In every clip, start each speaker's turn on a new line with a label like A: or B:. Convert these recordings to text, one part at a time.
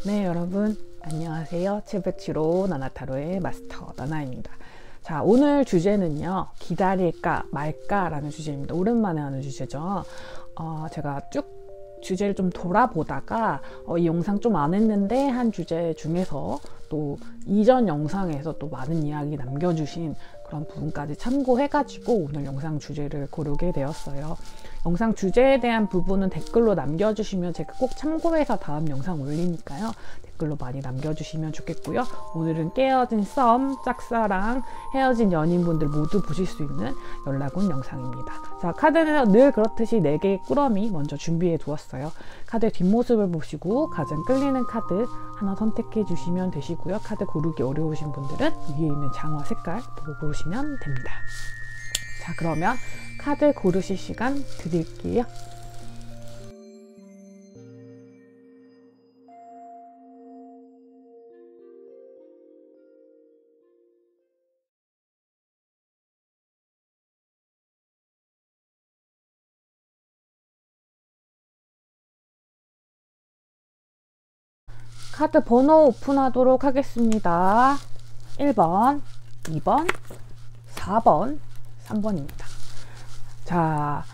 A: 네, 여러분 안녕하세요. 707호 나나타로의 마스터 나나입니다. 자, 오늘 주제는요, 기다릴까 말까 라는 주제입니다. 오랜만에 하는 주제죠. 제가 쭉 주제를 좀 돌아보다가 이 영상 좀 안 했는데 한 주제 중에서 또 이전 영상에서 또 많은 이야기 남겨주신 그런 부분까지 참고해가지고 오늘 영상 주제를 고르게 되었어요. 영상 주제에 대한 부분은 댓글로 남겨주시면 제가 꼭 참고해서 다음 영상 올리니까요. 댓글로 많이 남겨주시면 좋겠고요. 오늘은 깨어진 썸, 짝사랑, 헤어진 연인분들 모두 보실 수 있는 연락운 영상입니다. 자, 카드는 늘 그렇듯이 4개의 꾸러미 먼저 준비해 두었어요. 카드의 뒷모습을 보시고 가장 끌리는 카드 하나 선택해 주시면 되시고요. 카드 고르기 어려우신 분들은 위에 있는 장화 색깔 보고 고르시면 됩니다. 자, 그러면 카드 고르실 시간 드릴게요. 카드 번호 오픈하도록 하겠습니다. 1번, 2번, 4번, 3번입니다. 자,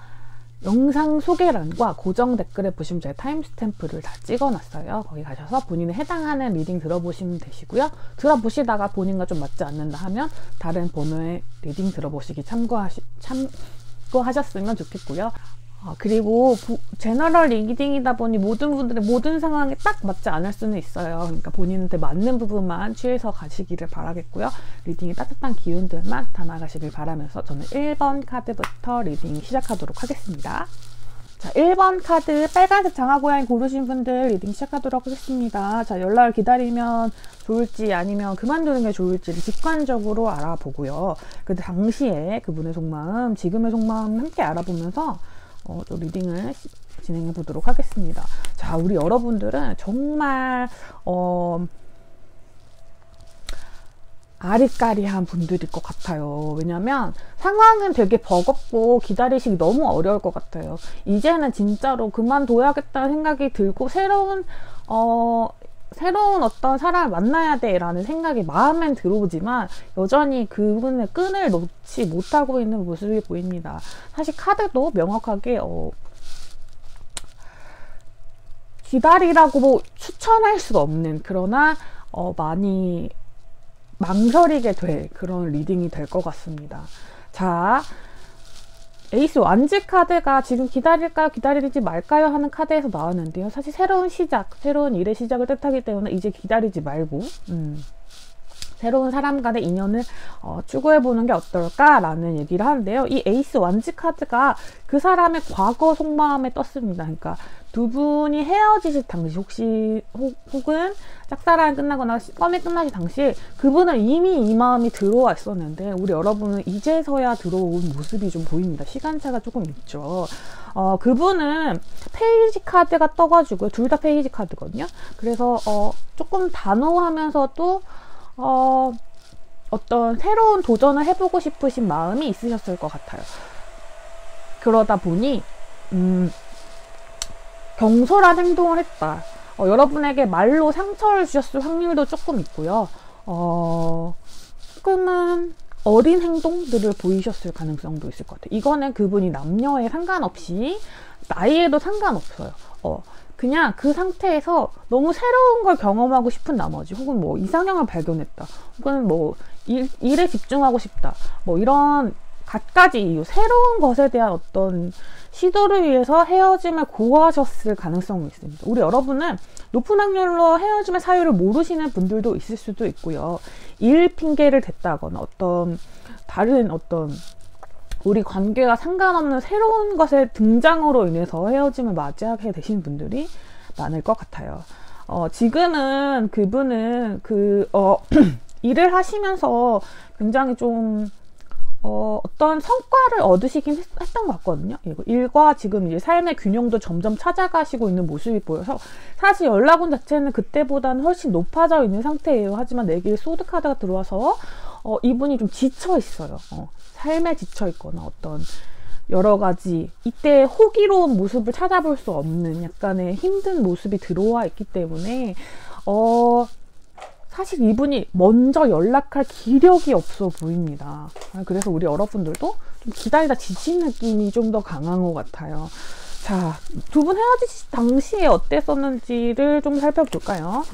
A: 영상 소개란과 고정 댓글에 보시면 제가 타임스탬프를 다 찍어놨어요. 거기 가셔서 본인에 해당하는 리딩 들어보시면 되시고요. 들어보시다가 본인과 좀 맞지 않는다 하면 다른 번호의 리딩 들어보시기 참고하셨으면 좋겠고요. 그리고 제너럴 리딩이다 보니 모든 분들의 모든 상황에 딱 맞지 않을 수는 있어요. 그러니까 본인한테 맞는 부분만 취해서 가시기를 바라겠고요. 리딩의 따뜻한 기운들만 담아가시길 바라면서 저는 1번 카드부터 리딩 시작하도록 하겠습니다. 자, 1번 카드 빨간색 장화고양이 고르신 분들 리딩 시작하도록 하겠습니다. 자, 연락을 기다리면 좋을지 아니면 그만두는 게 좋을지를 직관적으로 알아보고요. 그 당시에 그분의 속마음, 지금의 속마음 함께 알아보면서 또 리딩을 진행해 보도록 하겠습니다. 자, 우리 여러분들은 정말 아리까리한 분들일 것 같아요. 왜냐면 상황은 되게 버겁고 기다리시기 너무 어려울 것 같아요. 이제는 진짜로 그만둬야겠다는 생각이 들고 새로운 어떤 사람을 만나야 돼 라는 생각이 마음엔 들어오지만 여전히 그분의 끈을 놓지 못하고 있는 모습이 보입니다. 사실 카드도 명확하게 기다리라고 뭐 추천할 수가 없는, 그러나 많이 망설이게 될 그런 리딩이 될 것 같습니다. 자, 에이스 완지 카드가 지금 기다릴까요 기다리지 말까요 하는 카드에서 나왔는데요. 사실 새로운 시작, 새로운 일의 시작을 뜻하기 때문에 이제 기다리지 말고 새로운 사람 간의 인연을 추구해보는 게 어떨까 라는 얘기를 하는데요. 이 에이스 완지 카드가 그 사람의 과거 속마음에 떴습니다. 그러니까 두 분이 헤어지실 당시 혹은 짝사랑이 끝나거나 썸이 끝나실 당시에 그분은 이미 이 마음이 들어와 있었는데 우리 여러분은 이제서야 들어온 모습이 좀 보입니다. 시간차가 조금 있죠. 그분은 페이지 카드가 떠가지고요. 둘 다 페이지 카드거든요. 그래서 조금 단호하면서도 어떤 새로운 도전을 해보고 싶으신 마음이 있으셨을 것 같아요. 그러다 보니 경솔한 행동을 했다. 여러분에게 말로 상처를 주셨을 확률도 조금 있고요. 조금은 어린 행동들을 보이셨을 가능성도 있을 것 같아요. 이거는 그분이 남녀에 상관없이 나이에도 상관없어요. 그냥 그 상태에서 너무 새로운 걸 경험하고 싶은 나머지 혹은 뭐 이상형을 발견했다. 혹은 뭐 일에 집중하고 싶다. 뭐 이런 갖가지 이유, 새로운 것에 대한 어떤 시도를 위해서 헤어짐을 고하셨을 가능성이 있습니다. 우리 여러분은 높은 확률로 헤어짐의 사유를 모르시는 분들도 있을 수도 있고요. 일 핑계를 댔다거나 다른 우리 관계가 상관없는 새로운 것의 등장으로 인해서 헤어짐을 맞이하게 되신 분들이 많을 것 같아요. 지금은 그분은 일을 하시면서 굉장히 좀 어떤 성과를 얻으시긴 했던 것 같거든요. 일과 지금 이제 삶의 균형도 점점 찾아가시고 있는 모습이 보여서 사실 연락운 자체는 그때보다는 훨씬 높아져 있는 상태예요. 하지만 4개의 소드 카드가 들어와서 이분이 좀 지쳐 있어요. 삶에 지쳐 있거나 어떤 여러 가지 이때 호기로운 모습을 찾아볼 수 없는 약간의 힘든 모습이 들어와 있기 때문에 사실 이분이 먼저 연락할 기력이 없어 보입니다. 그래서 우리 여러분들도 좀 기다리다 지친 느낌이 좀 더 강한 것 같아요. 자, 두 분 헤어지시 당시에 어땠었는지를 좀 살펴볼까요?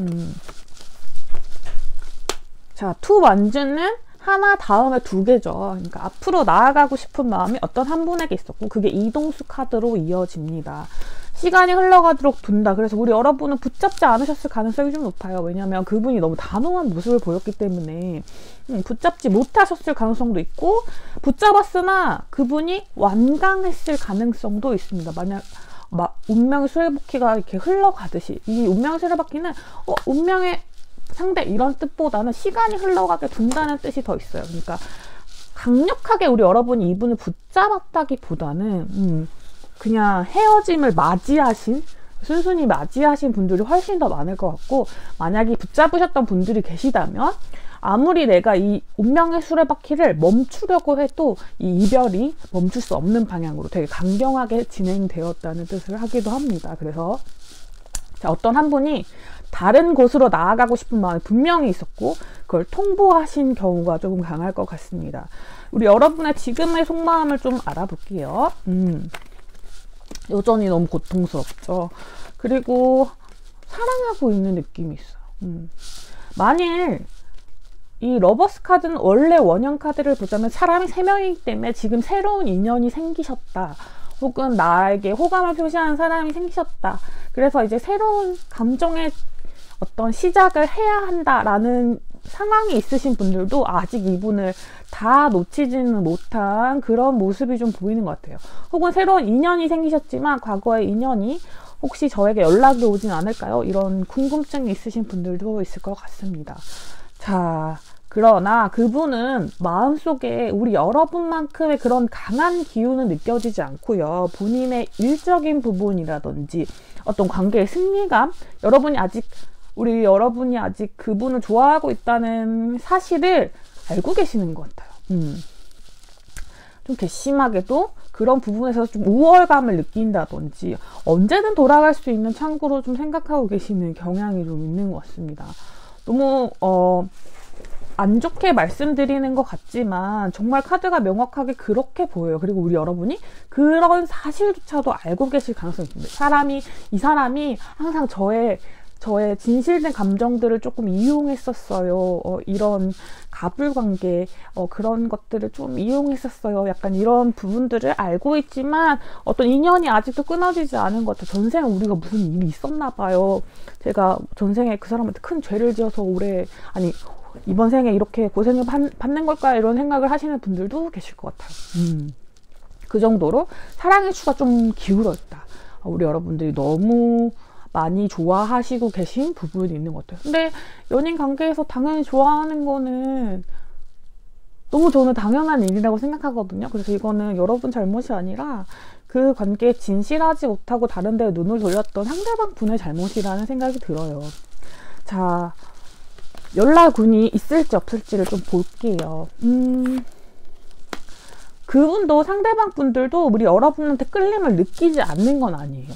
A: 자, 투 완주는 하나 다음에 두 개죠. 그러니까 앞으로 나아가고 싶은 마음이 어떤 한 분에게 있었고 그게 이동수 카드로 이어집니다. 시간이 흘러가도록 둔다. 그래서 우리 여러분은 붙잡지 않으셨을 가능성이 좀 높아요. 왜냐하면 그분이 너무 단호한 모습을 보였기 때문에 붙잡지 못하셨을 가능성도 있고 붙잡았으나 그분이 완강했을 가능성도 있습니다. 만약 운명의 수레바퀴가 이렇게 흘러가듯이 이 운명의 수레바퀴는 운명의 상대 이런 뜻보다는 시간이 흘러가게 둔다는 뜻이 더 있어요. 그러니까 강력하게 우리 여러분이 이분을 붙잡았다기보다는 그냥 헤어짐을 맞이하신 순순히 맞이하신 분들이 훨씬 더 많을 것 같고 만약에 붙잡으셨던 분들이 계시다면 아무리 내가 이 운명의 수레바퀴를 멈추려고 해도 이 이별이 멈출 수 없는 방향으로 되게 강경하게 진행되었다는 뜻을 하기도 합니다. 그래서 자, 어떤 한 분이 다른 곳으로 나아가고 싶은 마음이 분명히 있었고 그걸 통보하신 경우가 조금 강할 것 같습니다. 우리 여러분의 지금의 속마음을 좀 알아볼게요. 여전히 너무 고통스럽죠. 그리고 사랑하고 있는 느낌이 있어요. 만일 이 러버스 카드는 원래 원형 카드를 보자면 사람이 3명이기 때문에 지금 새로운 인연이 생기셨다. 혹은 나에게 호감을 표시하는 사람이 생기셨다. 그래서 이제 새로운 감정의 어떤 시작을 해야 한다라는 상황이 있으신 분들도 아직 이분을 다 놓치지는 못한 그런 모습이 좀 보이는 것 같아요. 혹은 새로운 인연이 생기셨지만 과거의 인연이 혹시 저에게 연락이 오진 않을까요? 이런 궁금증이 있으신 분들도 있을 것 같습니다. 자, 그러나 그분은 마음속에 우리 여러분만큼의 그런 강한 기운은 느껴지지 않고요. 본인의 일적인 부분이라든지 어떤 관계의 승리감, 우리 여러분이 아직 그분을 좋아하고 있다는 사실을 알고 계시는 것 같아요. 좀 괘씸하게도 그런 부분에서 좀 우월감을 느낀다든지 언제든 돌아갈 수 있는 창구로 좀 생각하고 계시는 경향이 좀 있는 것 같습니다. 너무 안 좋게 말씀드리는 것 같지만 정말 카드가 명확하게 그렇게 보여요. 그리고 우리 여러분이 그런 사실조차도 알고 계실 가능성이 있습니다. 이 사람이 항상 저의 진실된 감정들을 조금 이용했었어요. 이런 가불관계, 그런 것들을 좀 이용했었어요. 약간 이런 부분들을 알고 있지만 어떤 인연이 아직도 끊어지지 않은 것 같아요. 전생에 우리가 무슨 일이 있었나 봐요. 제가 전생에 그 사람한테 큰 죄를 지어서 이번 생에 이렇게 고생을 받는 걸까? 이런 생각을 하시는 분들도 계실 것 같아요. 그 정도로 사랑의 추가 좀 기울어 있다. 우리 여러분들이 너무 많이 좋아하시고 계신 부분이 있는 것 같아요. 근데 연인 관계에서 당연히 좋아하는 거는 너무 저는 당연한 일이라고 생각하거든요. 그래서 이거는 여러분 잘못이 아니라 그 관계에 진실하지 못하고 다른 데에 눈을 돌렸던 상대방 분의 잘못이라는 생각이 들어요. 자, 연락운이 있을지 없을지를 좀 볼게요. 그분도 상대방 분들도 우리 여러분한테 끌림을 느끼지 않는 건 아니에요.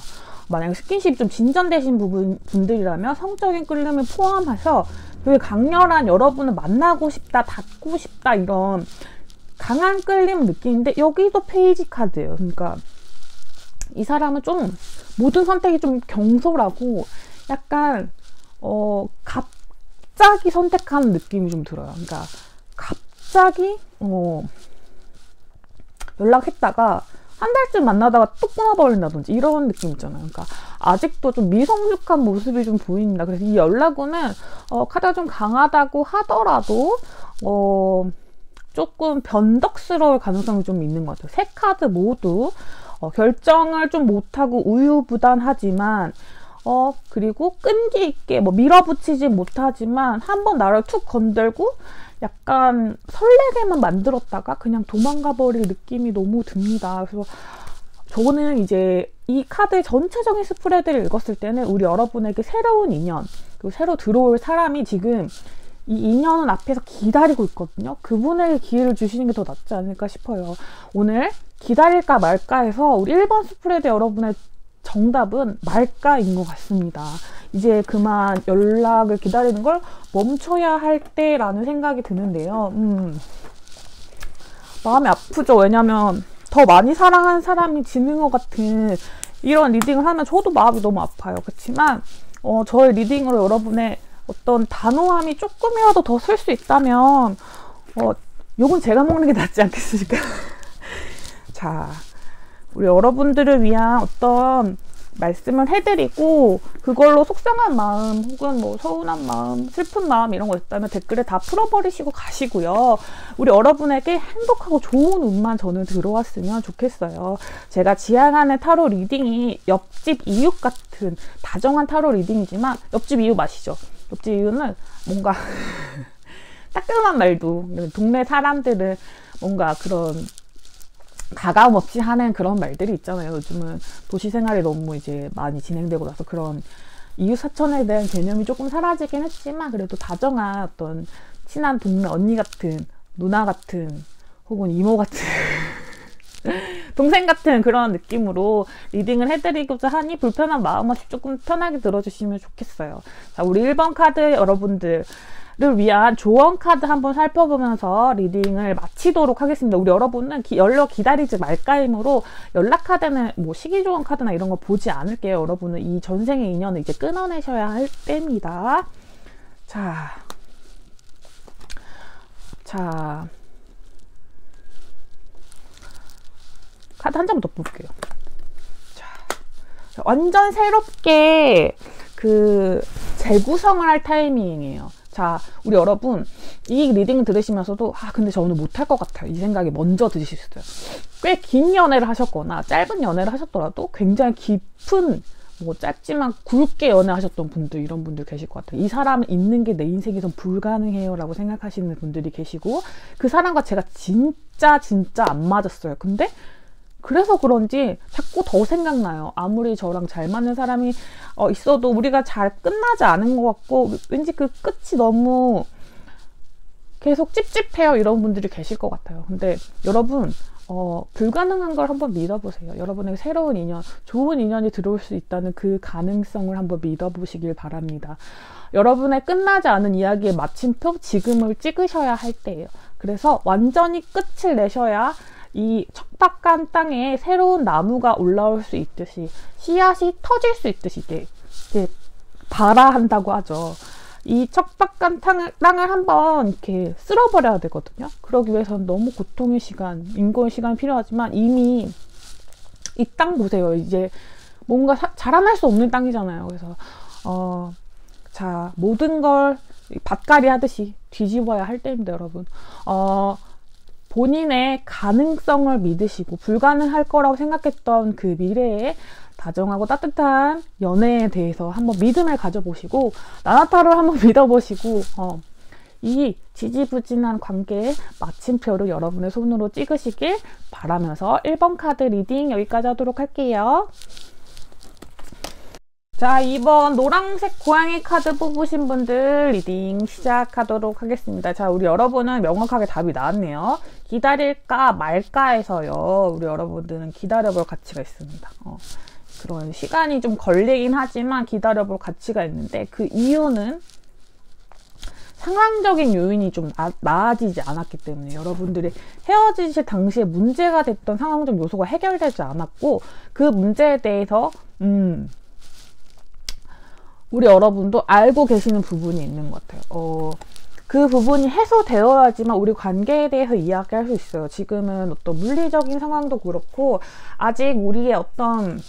A: 만약에 스킨십이 좀 진전되신 분들이라면 성적인 끌림을 포함해서 되게 강렬한 여러분을 만나고 싶다, 닿고 싶다 이런 강한 끌림을 느끼는데 여기도 페이지 카드예요. 그러니까 이 사람은 좀 모든 선택이 좀 경솔하고 약간 갑자기 선택하는 느낌이 좀 들어요. 그러니까 갑자기 연락했다가 한 달쯤 만나다가 뚝 끊어버린다든지 이런 느낌 있잖아요. 그러니까 아직도 좀 미성숙한 모습이 좀 보입니다. 그래서 이 연락운은 카드가 좀 강하다고 하더라도 조금 변덕스러울 가능성이 좀 있는 것 같아요. 세 카드 모두 결정을 좀 못하고 우유부단하지만 그리고 끈기 있게 밀어붙이지 못하지만 한번 나를 툭 건들고 약간 설레게만 만들었다가 그냥 도망가 버릴 느낌이 너무 듭니다. 그래서 저는 이제 이 카드 전체적인 스프레드를 읽었을 때는 우리 여러분에게 새로운 인연 그리고 새로 들어올 사람이 지금 이 인연은 앞에서 기다리고 있거든요. 그분에게 기회를 주시는 게 더 낫지 않을까 싶어요. 오늘 기다릴까 말까 해서 우리 1번 스프레드 여러분의 정답은 말까인 것 같습니다. 이제 그만 연락을 기다리는 걸 멈춰야 할 때라는 생각이 드는데요. 마음이 아프죠. 왜냐면 더 많이 사랑하는 사람이 지는 것 같은 이런 리딩을 하면 저도 마음이 너무 아파요. 그렇지만 저의 리딩으로 여러분의 어떤 단호함이 조금이라도 더 쓸 수 있다면 욕은 제가 먹는 게 낫지 않겠습니까? 자, 우리 여러분들을 위한 어떤 말씀을 해드리고 그걸로 속상한 마음 혹은 뭐 서운한 마음, 슬픈 마음 이런 거 있다면 댓글에 다 풀어버리시고 가시고요. 우리 여러분에게 행복하고 좋은 운만 저는 들어왔으면 좋겠어요. 제가 지향하는 타로 리딩이 옆집 이웃 같은 다정한 타로 리딩이지만 옆집 이웃 아시죠? 옆집 이웃은 뭔가 따끔한 말도 동네 사람들은 뭔가 그런 가감 없이 하는 그런 말들이 있잖아요. 요즘은 도시 생활이 너무 이제 많이 진행되고 나서 그런 이웃사촌에 대한 개념이 조금 사라지긴 했지만 그래도 다정한 어떤 친한 동네 언니 같은, 누나 같은, 혹은 이모 같은 동생 같은 그런 느낌으로 리딩을 해드리고자 하니 불편한 마음 없이 조금 편하게 들어주시면 좋겠어요. 자, 우리 1번 카드 여러분들 를 위한 조언 카드 한번 살펴보면서 리딩을 마치도록 하겠습니다. 우리 여러분은 연락 기다리지 말까임으로 연락 카드는 뭐 시기 조언 카드나 이런 거 보지 않을게요. 여러분은 이 전생의 인연을 이제 끊어내셔야 할 때입니다. 자, 카드 한 장 더 볼게요. 자, 완전 새롭게 재구성을 할 타이밍이에요. 자, 우리 여러분 이 리딩 들으시면서도 근데 저 오늘 못할 것 같아요 이 생각이 먼저 드실 수 있어요. 꽤 긴 연애를 하셨거나 짧은 연애를 하셨더라도 굉장히 깊은 뭐 짧지만 굵게 연애하셨던 분들, 이런 분들 계실 것 같아요. 이 사람은 있는 게 내 인생에선 불가능해요 라고 생각하시는 분들이 계시고 그 사람과 제가 진짜 안 맞았어요. 근데 그래서 그런지 자꾸 더 생각나요. 아무리 저랑 잘 맞는 사람이 있어도 우리가 잘 끝나지 않은 것 같고 왠지 그 끝이 너무 계속 찝찝해요. 이런 분들이 계실 것 같아요. 근데 여러분 불가능한 걸 한번 믿어보세요. 여러분에게 새로운 인연, 좋은 인연이 들어올 수 있다는 그 가능성을 한번 믿어보시길 바랍니다. 여러분의 끝나지 않은 이야기의 마침표 지금을 찍으셔야 할 때예요. 그래서 완전히 끝을 내셔야 이 척박한 땅에 새로운 나무가 올라올 수 있듯이 씨앗이 터질 수 있듯이 이게 발화한다고 하죠. 이 척박한 땅을 한번 이렇게 쓸어버려야 되거든요. 그러기 위해서는 너무 고통의 시간, 인고의 시간이 필요하지만 이미 이 땅 보세요. 이제 뭔가 자라날 수 없는 땅이잖아요. 그래서 자, 모든 걸 밭갈이 하듯이 뒤집어야 할 때입니다, 여러분. 본인의 가능성을 믿으시고 불가능할 거라고 생각했던 그 미래에 다정하고 따뜻한 연애에 대해서 한번 믿음을 가져보시고 나나타로를 한번 믿어보시고 이 지지부진한 관계의 마침표를 여러분의 손으로 찍으시길 바라면서 1번 카드 리딩 여기까지 하도록 할게요. 자, 2번 노란색 고양이 카드 뽑으신 분들 리딩 시작하도록 하겠습니다. 자, 우리 여러분은 명확하게 답이 나왔네요. 기다릴까 말까에서요. 우리 여러분들은 기다려볼 가치가 있습니다. 그런 시간이 좀 걸리긴 하지만 기다려볼 가치가 있는데 그 이유는 상황적인 요인이 좀 나아지지 않았기 때문에 여러분들이 헤어지실 당시에 문제가 됐던 상황적 요소가 해결되지 않았고 그 문제에 대해서 우리 여러분도 알고 계시는 부분이 있는 것 같아요. 그 부분이 해소되어야지만 우리 관계에 대해서 이야기할 수 있어요. 지금은 어떤 물리적인 상황도 그렇고 아직 우리의 어떤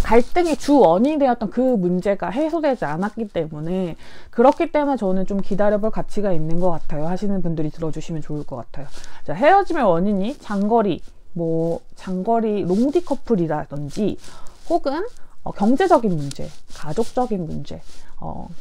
A: 갈등의 주 원인이 되었던 그 문제가 해소되지 않았기 때문에 그렇기 때문에 저는 좀 기다려볼 가치가 있는 것 같아요 하시는 분들이 들어주시면 좋을 것 같아요. 자, 헤어짐의 원인이 장거리 롱디 커플이라든지 혹은 경제적인 문제, 가족적인 문제,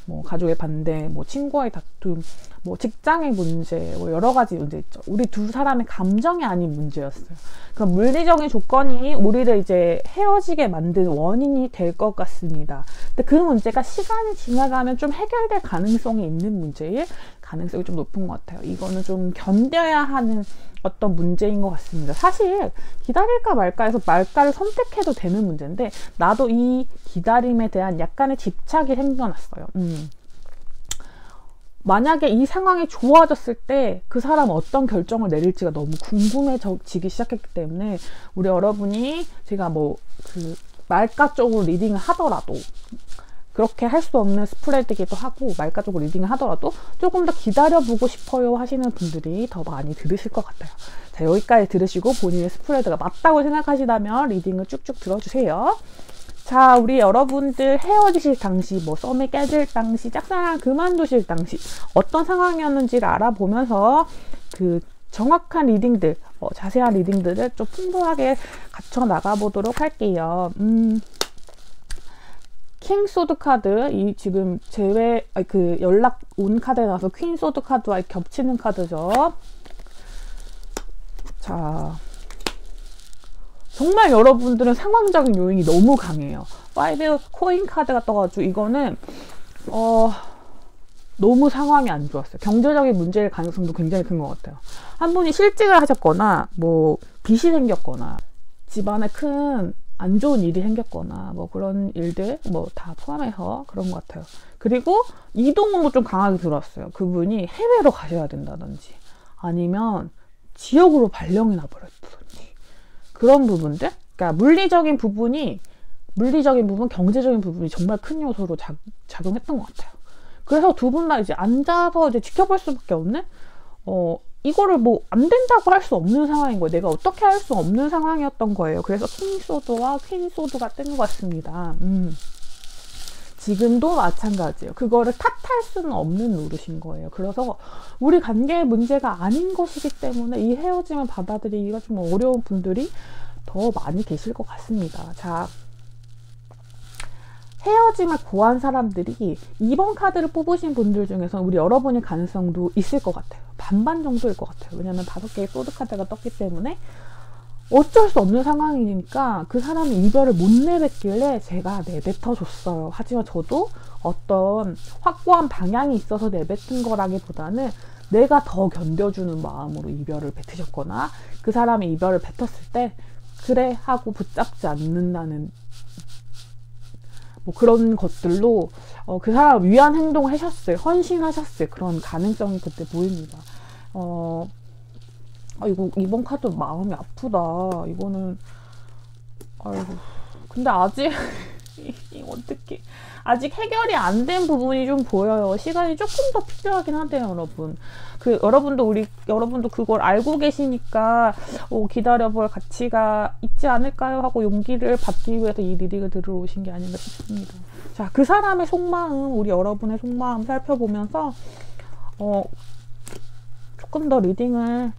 A: 뭐 가족의 반대, 뭐 친구와의 다툼, 뭐 직장의 문제, 뭐 여러 가지 문제 있죠. 우리 두 사람의 감정이 아닌 문제였어요. 그럼 물리적인 조건이 우리를 이제 헤어지게 만든 원인이 될 것 같습니다. 근데 그 문제가 시간이 지나가면 좀 해결될 가능성이 있는 문제일 가능성이 좀 높은 것 같아요. 이거는 좀 견뎌야 하는 어떤 문제인 것 같습니다. 사실 기다릴까 말까 해서 말까를 선택해도 되는 문제인데 나도 이 기다림에 대한 약간의 집착이 생겨났어요. 만약에 이 상황이 좋아졌을 때 그 사람은 어떤 결정을 내릴지가 너무 궁금해지기 시작했기 때문에 우리 여러분이 제가 뭐 그 말가 쪽으로 리딩을 하더라도 그렇게 할 수 없는 스프레드기도 하고 말가 쪽으로 리딩을 하더라도 조금 더 기다려보고 싶어요 하시는 분들이 더 많이 들으실 것 같아요. 자, 여기까지 들으시고 본인의 스프레드가 맞다고 생각하시다면 리딩을 쭉쭉 들어주세요. 자, 우리 여러분들 헤어지실 당시, 뭐 썸이 깨질 당시, 짝사랑 그만두실 당시 어떤 상황이었는지를 알아보면서 그 정확한 리딩들, 자세한 리딩들을 좀 풍부하게 갖춰 나가보도록 할게요. 킹 소드 카드, 이 지금 그 연락 온 카드에 나와서 퀸 소드 카드와 겹치는 카드죠. 자, 정말 여러분들은 상황적인 요인이 너무 강해요. 5 코인 카드가 떠가지고 이거는 너무 상황이 안 좋았어요. 경제적인 문제일 가능성도 굉장히 큰 것 같아요. 한 분이 실직을 하셨거나 뭐 빚이 생겼거나 집안에 큰 안 좋은 일이 생겼거나 뭐 그런 일들 뭐 다 포함해서 그런 것 같아요. 그리고 이동으로 좀 강하게 들어왔어요. 그분이 해외로 가셔야 된다든지 아니면 지역으로 발령이 나버렸다든지 그런 부분들, 그러니까 물리적인 부분, 경제적인 부분이 정말 큰 요소로 작용했던 것 같아요. 그래서 두 분 다 이제 앉아서 이제 지켜볼 수밖에 없는, 이거를 뭐 안 된다고 할 수 없는 상황인 거예요. 내가 어떻게 할 수 없는 상황이었던 거예요. 그래서 킹소드와 퀸소드가 뜬 것 같습니다. 지금도 마찬가지예요. 그거를 탓할 수는 없는 노릇인 거예요. 그래서 우리 관계의 문제가 아닌 것이기 때문에 이 헤어짐을 받아들이기가 좀 어려운 분들이 더 많이 계실 것 같습니다. 자, 헤어짐을 고한 사람들이 2번 카드를 뽑으신 분들 중에서 우리 여러분의 가능성도 있을 것 같아요. 반반 정도일 것 같아요. 왜냐면 5개의 소드 카드가 떴기 때문에 어쩔 수 없는 상황이니까 그 사람이 이별을 못 내뱉길래 제가 내뱉어 줬어요. 하지만 저도 어떤 확고한 방향이 있어서 내뱉은 거라기보다는 내가 더 견뎌주는 마음으로 이별을 뱉으셨거나 그 사람이 이별을 뱉었을 때 그래 하고 붙잡지 않는다는 뭐 그런 것들로 그 사람 위한 행동을 하셨어요. 헌신하셨어요. 그런 가능성이 그때 보입니다. 이거 이번 카드 마음이 아프다. 이거는 아이고. 근데 아직 어떻게 아직 해결이 안 된 부분이 좀 보여요. 시간이 조금 더 필요하긴 하대요, 여러분. 여러분도 그걸 알고 계시니까 기다려볼 가치가 있지 않을까요? 하고 용기를 받기 위해서 이 리딩을 들어오신 게 아닌가 싶습니다. 자, 그 사람의 속마음, 우리 여러분의 속마음 살펴보면서 조금 더 리딩을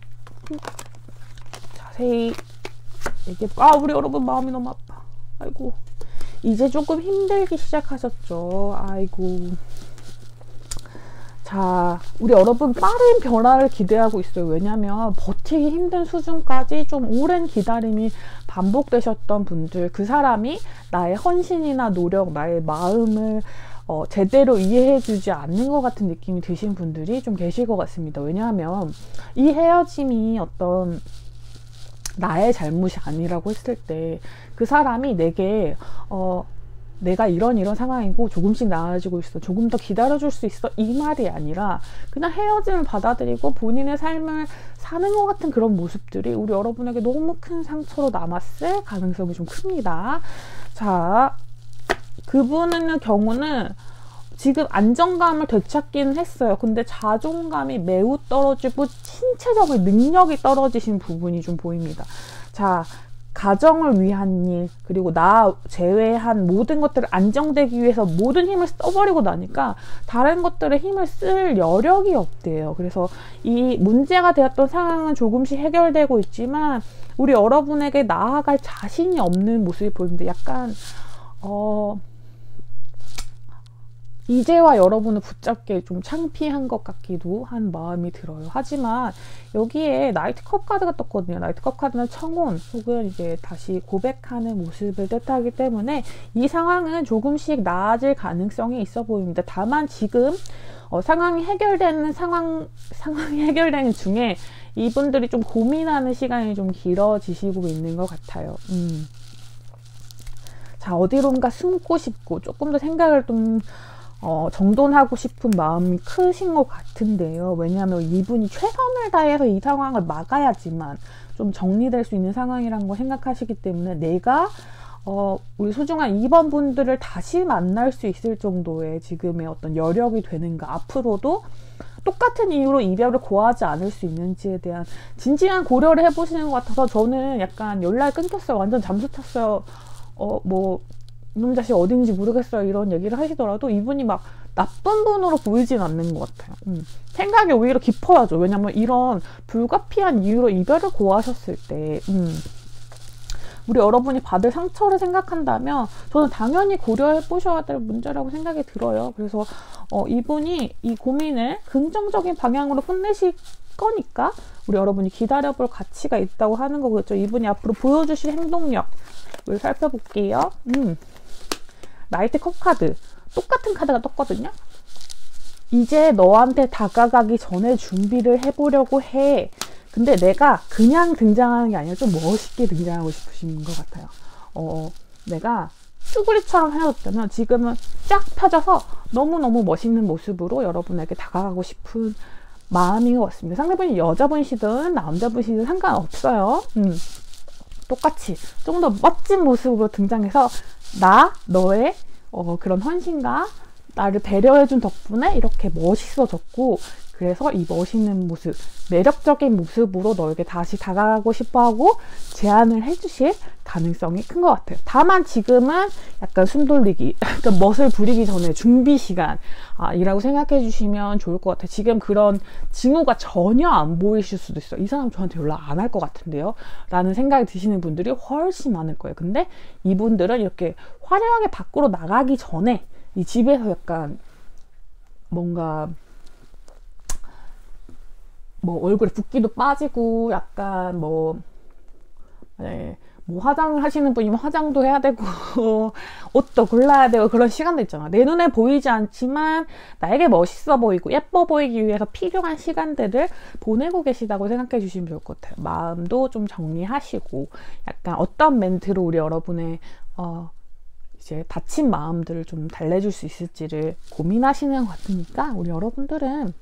A: 자세히 우리 여러분 마음이 너무 아파. 아이고. 이제 조금 힘들기 시작하셨죠. 아이고. 자, 우리 여러분 빠른 변화를 기대하고 있어요. 왜냐면 버티기 힘든 수준까지 좀 오랜 기다림이 반복되셨던 분들, 그 사람이 나의 헌신이나 노력, 나의 마음을 제대로 이해해주지 않는 것 같은 느낌이 드신 분들이 좀 계실 것 같습니다. 왜냐하면 이 헤어짐이 어떤 나의 잘못이 아니라고 했을 때 그 사람이 내게 내가 이런 상황이고 조금씩 나아지고 있어, 조금 더 기다려줄 수 있어, 이 말이 아니라 그냥 헤어짐을 받아들이고 본인의 삶을 사는 것 같은 그런 모습들이 우리 여러분에게 너무 큰 상처로 남았을 가능성이 좀 큽니다. 자, 그분의 경우는 지금 안정감을 되찾기는 했어요. 근데 자존감이 매우 떨어지고 신체적인 능력이 떨어지신 부분이 좀 보입니다. 자, 가정을 위한 일, 그리고 나 제외한 모든 것들을 안정되기 위해서 모든 힘을 써버리고 나니까 다른 것들에 힘을 쓸 여력이 없대요. 그래서 이 문제가 되었던 상황은 조금씩 해결되고 있지만 우리 여러분에게 나아갈 자신이 없는 모습이 보이는데 약간 이제와 여러분을 붙잡기에 좀 창피한 것 같기도 한 마음이 들어요. 하지만 여기에 나이트컵 카드가 떴거든요. 나이트컵 카드는 청혼 혹은 이제 다시 고백하는 모습을 뜻하기 때문에 이 상황은 조금씩 나아질 가능성이 있어 보입니다. 다만 지금 상황이 해결되는 중에 이분들이 좀 고민하는 시간이 좀 길어지시고 있는 것 같아요. 자, 어디론가 숨고 싶고 조금 더 생각을 좀 정돈하고 싶은 마음이 크신 것 같은데요. 왜냐하면 이분이 최선을 다해서 이 상황을 막아야지만 좀 정리될 수 있는 상황이라는 걸 생각하시기 때문에 내가 우리 소중한 2번 분들을 다시 만날 수 있을 정도의 지금의 어떤 여력이 되는가, 앞으로도 똑같은 이유로 이별을 고하지 않을 수 있는지에 대한 진지한 고려를 해보시는 것 같아서 저는 약간 연락이 끊겼어요. 완전 잠수 탔어요. 뭐 이놈 자식 어딘지 모르겠어요. 이런 얘기를 하시더라도 이분이 막 나쁜 분으로 보이진 않는 것 같아요. 생각이 오히려 깊어야죠. 왜냐면 이런 불가피한 이유로 이별을 고하셨을 때 우리 여러분이 받을 상처를 생각한다면 저는 당연히 고려해 보셔야 될 문제라고 생각이 들어요. 그래서 이분이 이 고민을 긍정적인 방향으로 끝내실 거니까 우리 여러분이 기다려볼 가치가 있다고 하는 거겠죠. 이분이 앞으로 보여주실 행동력을 살펴볼게요. 나이트 컵 카드, 똑같은 카드가 떴거든요. 이제 너한테 다가가기 전에 준비를 해보려고 해. 근데 내가 그냥 등장하는 게 아니라 좀 멋있게 등장하고 싶으신 것 같아요. 내가 쭈구리처럼 헤어졌다면 지금은 쫙 펴져서 너무너무 멋있는 모습으로 여러분에게 다가가고 싶은 마음인 것 같습니다. 상대분이 여자분이시든 남자분이시든 상관없어요. 똑같이 좀 더 멋진 모습으로 등장해서 너의 그런 헌신과 나를 배려해준 덕분에 이렇게 멋있어졌고, 그래서 이 멋있는 모습, 매력적인 모습으로 너에게 다시 다가가고 싶어하고 제안을 해주실 가능성이 큰 것 같아요. 다만 지금은 약간 숨 돌리기, 약간 멋을 부리기 전에 준비 시간 이라고 생각해 주시면 좋을 것 같아요. 지금 그런 징후가 전혀 안 보이실 수도 있어요. 이 사람 저한테 연락 안 할 것 같은데요? 라는 생각이 드시는 분들이 훨씬 많을 거예요. 근데 이분들은 이렇게 화려하게 밖으로 나가기 전에 이 집에서 약간 뭔가 뭐 얼굴에 붓기도 빠지고 약간 뭐 화장을 하시는 분이면 화장도 해야 되고 옷도 골라야 되고 그런 시간도 있잖아. 내 눈에 보이지 않지만 나에게 멋있어 보이고 예뻐 보이기 위해서 필요한 시간들을 보내고 계시다고 생각해 주시면 좋을 것 같아요. 마음도 좀 정리하시고 약간 어떤 멘트로 우리 여러분의 이제 다친 마음들을 좀 달래줄 수 있을지를 고민하시는 것 같으니까 우리 여러분들은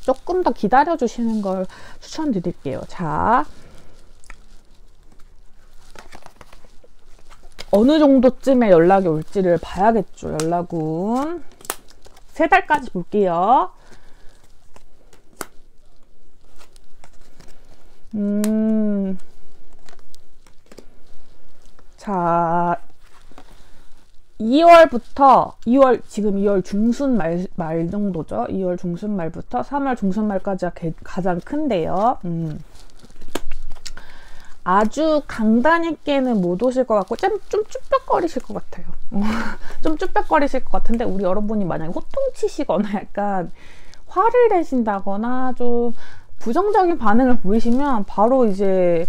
A: 조금 더 기다려주시는 걸 추천드릴게요. 자, 어느 정도쯤에 연락이 올지를 봐야겠죠. 연락은 3달까지 볼게요. 자, 2월부터 지금 2월 중순 말 정도죠. 2월 중순 말부터 3월 중순 말까지가 가장 큰데요. 아주 강단 있게는 못 오실 것 같고 좀 쭈뼛거리실 것 같아요. 좀 쭈뼛거리실 것 같은데 우리 여러분이 만약에 호통치시거나 약간 화를 내신다거나 좀 부정적인 반응을 보이시면 바로 이제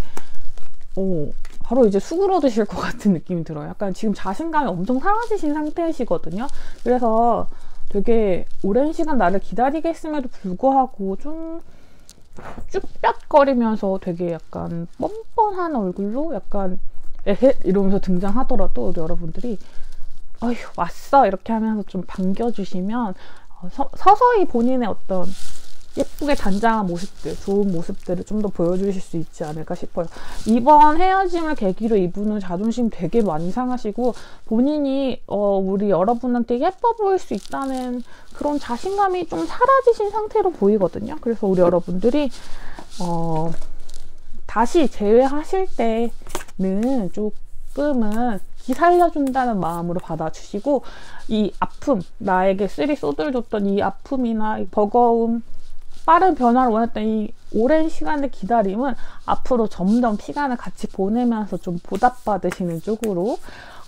A: 수그러드실 것 같은 느낌이 들어요. 약간 지금 자신감이 엄청 사라지신 상태이시거든요. 그래서 되게 오랜 시간 나를 기다리게 했음에도 불구하고 좀 쭈뼛거리면서 되게 약간 뻔뻔한 얼굴로 약간 에헤 이러면서 등장하더라도 우리 여러분들이 어휴 왔어 이렇게 하면서 좀 반겨주시면 서서히 본인의 어떤 예쁘게 단장한 모습들, 좋은 모습들을 좀 더 보여주실 수 있지 않을까 싶어요. 이번 헤어짐을 계기로 이분은 자존심 되게 많이 상하시고 본인이 우리 여러분한테 예뻐 보일 수 있다는 그런 자신감이 좀 사라지신 상태로 보이거든요. 그래서 우리 여러분들이 다시 재회하실 때는 조금은 기살려준다는 마음으로 받아주시고 이 아픔, 나에게 쓰리 쏟아줬던 이 아픔이나 이 버거움, 빠른 변화를 원했던 이 오랜 시간의 기다림은 앞으로 점점 시간을 같이 보내면서 좀 보답받으시는 쪽으로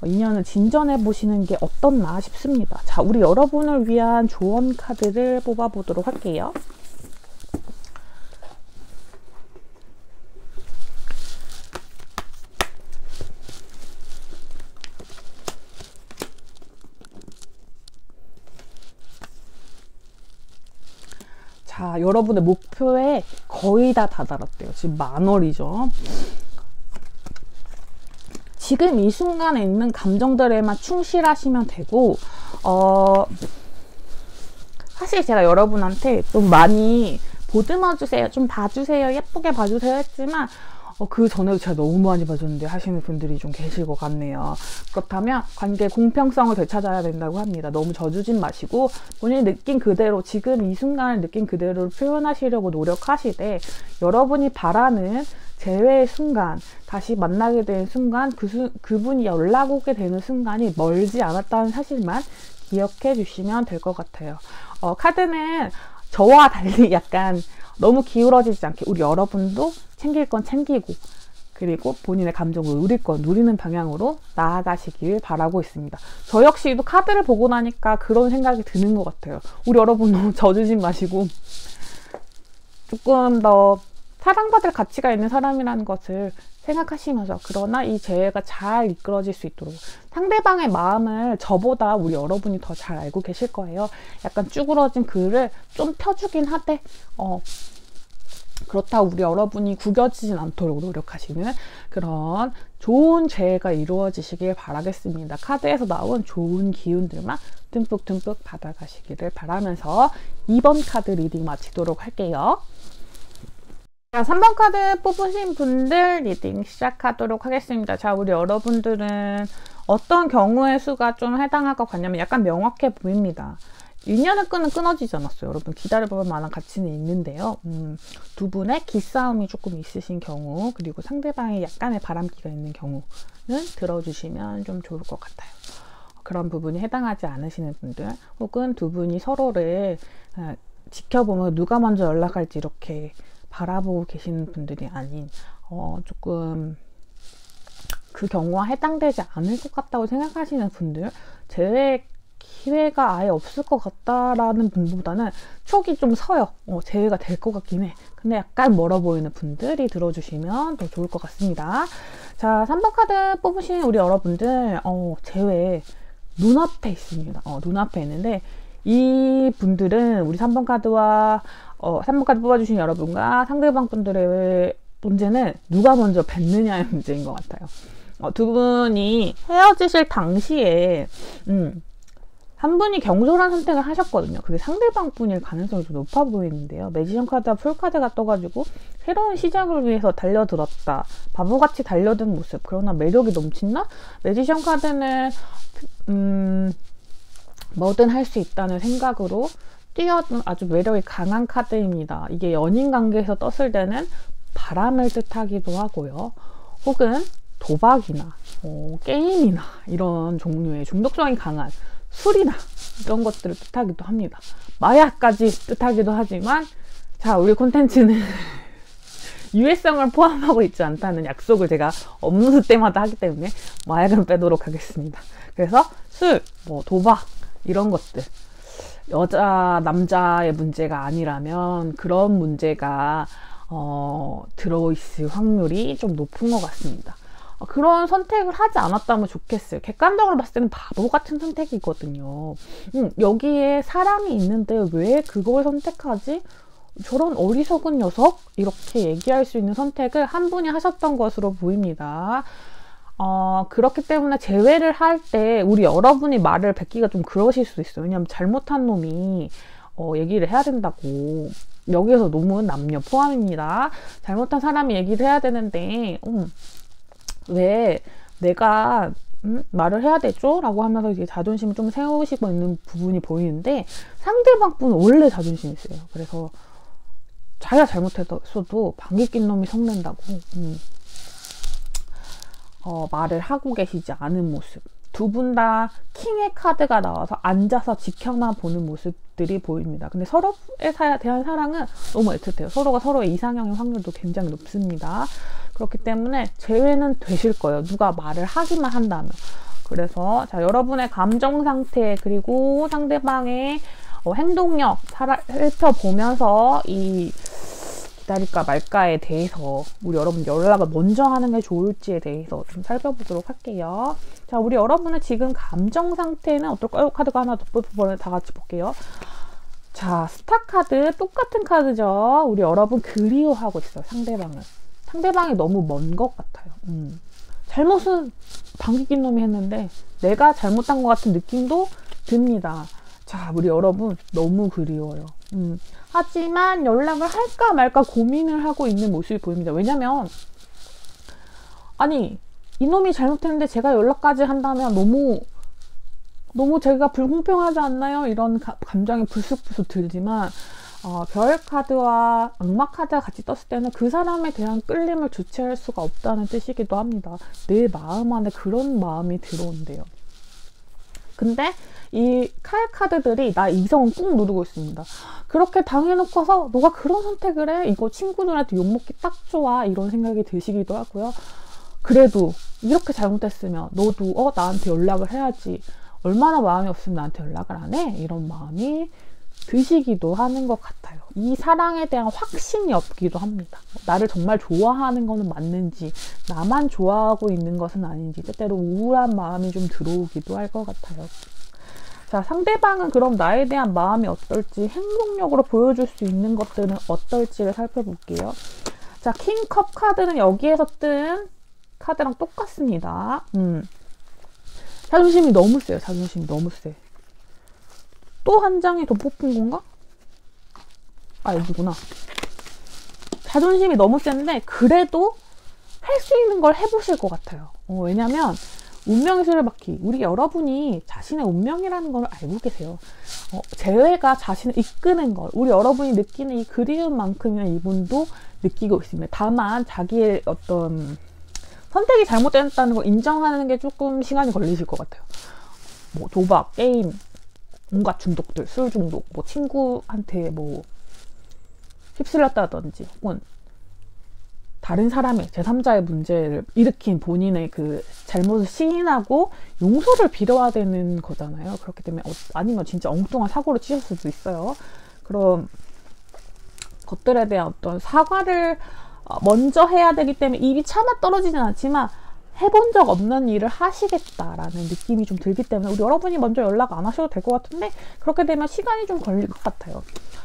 A: 인연을 진전해 보시는 게 어떻나 싶습니다. 자, 우리 여러분을 위한 조언 카드를 뽑아보도록 할게요. 자, 여러분의 목표에 거의 다 다다랐대요. 지금 만월이죠. 지금 이 순간에 있는 감정들에만 충실하시면 되고, 사실 제가 여러분한테 좀 많이 보듬어 주세요, 좀 봐주세요, 예쁘게 봐주세요 했지만 그 전에도 제가 너무 많이 봐줬는데 하시는 분들이 좀 계실 것 같네요. 그렇다면 관계 공평성을 되찾아야 된다고 합니다. 너무 져주진 마시고 본인이 느낀 그대로, 지금 이 순간을 느낀 그대로 표현하시려고 노력하시되, 여러분이 바라는 재회의 순간, 다시 만나게 되는 순간, 그분이 연락 오게 되는 순간이 멀지 않았다는 사실만 기억해 주시면 될 것 같아요. 카드는 저와 달리 약간 너무 기울어지지 않게 우리 여러분도 챙길 건 챙기고, 그리고 본인의 감정을 누릴 건 누리는 방향으로 나아가시길 바라고 있습니다. 저 역시도 카드를 보고 나니까 그런 생각이 드는 것 같아요. 우리 여러분 너무 져주지 마시고 조금 더 사랑받을 가치가 있는 사람이라는 것을 생각하시면서, 그러나 이 재회가 잘 이끌어질 수 있도록 상대방의 마음을 저보다 우리 여러분이 더 잘 알고 계실 거예요. 약간 쭈그러진 글을 좀 펴주긴 하되 그렇다고 우리 여러분이 구겨지진 않도록 노력하시는 그런 좋은 재회가 이루어지시길 바라겠습니다. 카드에서 나온 좋은 기운들만 듬뿍듬뿍 받아가시기를 바라면서 2번 카드 리딩 마치도록 할게요. 자, 3번 카드 뽑으신 분들 리딩 시작하도록 하겠습니다. 자, 우리 여러분들은 어떤 경우의 수가 좀 해당할 것 같냐면 약간 명확해 보입니다. 인연의 끈은 끊어지지 않았어요. 여러분 기다려볼 만한 가치는 있는데요. 두 분의 기싸움이 조금 있으신 경우, 그리고 상대방의 약간의 바람기가 있는 경우는 들어주시면 좀 좋을 것 같아요. 그런 부분이 해당하지 않으시는 분들, 혹은 두 분이 서로를 지켜보면 누가 먼저 연락할지 이렇게 바라보고 계시는 분들이 아닌 조금 그 경우와 해당되지 않을 것 같다고 생각하시는 분들, 재회 기회가 아예 없을 것 같다라는 분보다는 촉이 좀 서요. 재회가 될 것 같긴 해. 근데 약간 멀어 보이는 분들이 들어주시면 더 좋을 것 같습니다. 자, 3번 카드 뽑으신 우리 여러분들 재회 눈앞에 있습니다. 눈앞에 있는데 이 분들은 우리 3번 카드와 3번 카드 뽑아주신 여러분과 상대방 분들의 문제는 누가 먼저 뵙느냐의 문제인 것 같아요. 두 분이 헤어지실 당시에 한 분이 경솔한 선택을 하셨거든요. 그게 상대방 분일 가능성이 좀 높아 보이는데요. 매지션 카드와 풀 카드가 떠가지고 새로운 시작을 위해서 달려들었다. 바보같이 달려든 모습. 그러나 매력이 넘친다? 매지션 카드는 뭐든 할 수 있다는 생각으로 뛰어든 아주 매력이 강한 카드입니다. 이게 연인 관계에서 떴을 때는 바람을 뜻하기도 하고요. 혹은 도박이나 게임이나 이런 종류의 중독성이 강한 술이나 이런 것들을 뜻하기도 합니다. 마약까지 뜻하기도 하지만, 자, 우리 콘텐츠는 유해성을 포함하고 있지 않다는 약속을 제가 업무 때마다 하기 때문에 마약은 빼도록 하겠습니다. 그래서 술, 도박 이런 것들, 여자 남자의 문제가 아니라면 그런 문제가 들어있을 확률이 좀 높은 것 같습니다. 그런 선택을 하지 않았다면 좋겠어요. 객관적으로 봤을 때는 바보 같은 선택이거든요. 여기에 사랑이 있는데 왜 그걸 선택하지? 저런 어리석은 녀석? 이렇게 얘기할 수 있는 선택을 한 분이 하셨던 것으로 보입니다. 그렇기 때문에 재회를 할 때 우리 여러분이 말을 뱉기가 좀 그러실 수도 있어요. 왜냐면 잘못한 놈이 얘기를 해야 된다고. 여기에서 놈은 남녀 포함입니다. 잘못한 사람이 얘기를 해야 되는데 왜 내가 말을 해야 되죠? 라고 하면서 이제 자존심을 좀 세우시고 있는 부분이 보이는데, 상대방 분은 원래 자존심이 있어요. 그래서 자기가 잘못했어도 방귀 낀 놈이 성낸다고 말을 하고 계시지 않은 모습. 두 분 다 킹의 카드가 나와서 앉아서 지켜만 보는 모습들이 보입니다. 근데 서로에 대한 사랑은 너무 애틋해요. 서로가 서로의 이상형의 확률도 굉장히 높습니다. 그렇기 때문에 재회는 되실 거예요. 누가 말을 하기만 한다면. 그래서 자, 여러분의 감정 상태 그리고 상대방의 행동력 살펴보면서 이 기다릴까 말까에 대해서 우리 여러분 연락을 먼저 하는 게 좋을지에 대해서 좀 살펴보도록 할게요. 자, 우리 여러분의 지금 감정 상태는 어떨까요? 카드가 하나 더 뽑혀버려 다 같이 볼게요. 자, 자, 스타카드 똑같은 카드죠. 우리 여러분 그리워하고 있어요. 상대방이 너무 먼 것 같아요. 잘못은 방귀낀 놈이 했는데 내가 잘못한 것 같은 느낌도 듭니다. 자, 우리 여러분 너무 그리워요. 하지만 연락을 할까 말까 고민을 하고 있는 모습이 보입니다. 왜냐면 아니 이놈이 잘못했는데 제가 연락까지 한다면 너무 제가 불공평하지 않나요? 이런 감정이 불쑥불쑥 들지만 별 카드와 악마 카드가 같이 떴을 때는 그 사람에 대한 끌림을 주체할 수가 없다는 뜻이기도 합니다. 내 마음 안에 그런 마음이 들어온대요. 근데 이 칼 카드들이 나 이성은 꾹 누르고 있습니다. 그렇게 당해놓고서 너가 그런 선택을 해? 이거 친구들한테 욕먹기 딱 좋아. 이런 생각이 드시기도 하고요. 그래도 이렇게 잘못했으면 너도 나한테 연락을 해야지. 얼마나 마음이 없으면 나한테 연락을 안 해? 이런 마음이 드시기도 하는 것 같아요. 이 사랑에 대한 확신이 없기도 합니다. 나를 정말 좋아하는 거는 맞는지, 나만 좋아하고 있는 것은 아닌지, 때때로 우울한 마음이 좀 들어오기도 할 것 같아요. 자, 상대방은 그럼 나에 대한 마음이 어떨지, 행동력으로 보여줄 수 있는 것들은 어떨지를 살펴볼게요. 자, 킹컵 카드는 여기에서 뜬 카드랑 똑같습니다. 자존심이 너무 세요. 자존심이 너무 세. 또 한 장이 더 뽑힌 건가? 아, 여기구나. 자존심이 너무 센데 그래도 할 수 있는 걸 해보실 것 같아요. 왜냐면 운명의 수레바퀴, 우리 여러분이 자신의 운명이라는 걸 알고 계세요. 재회가 자신을 이끄는 걸 우리 여러분이 느끼는 이 그리움만큼이나 이분도 느끼고 있습니다. 다만 자기의 어떤 선택이 잘못됐다는 걸 인정하는 게 조금 시간이 걸리실 것 같아요. 뭐 도박, 게임, 온갖 중독들, 술 중독, 뭐 친구한테 뭐 휩쓸렸다든지 혹은 다른 사람의 제3자의 문제를 일으킨 본인의 그 잘못을 시인하고 용서를 빌어야 되는 거잖아요. 그렇기 때문에 아니면 진짜 엉뚱한 사고를 치실 수도 있어요. 그럼 것들에 대한 어떤 사과를 먼저 해야 되기 때문에 입이 차마 떨어지진 않지만 해본 적 없는 일을 하시겠다라는 느낌이 좀 들기 때문에 우리 여러분이 먼저 연락 안 하셔도 될 것 같은데 그렇게 되면 시간이 좀 걸릴 것 같아요.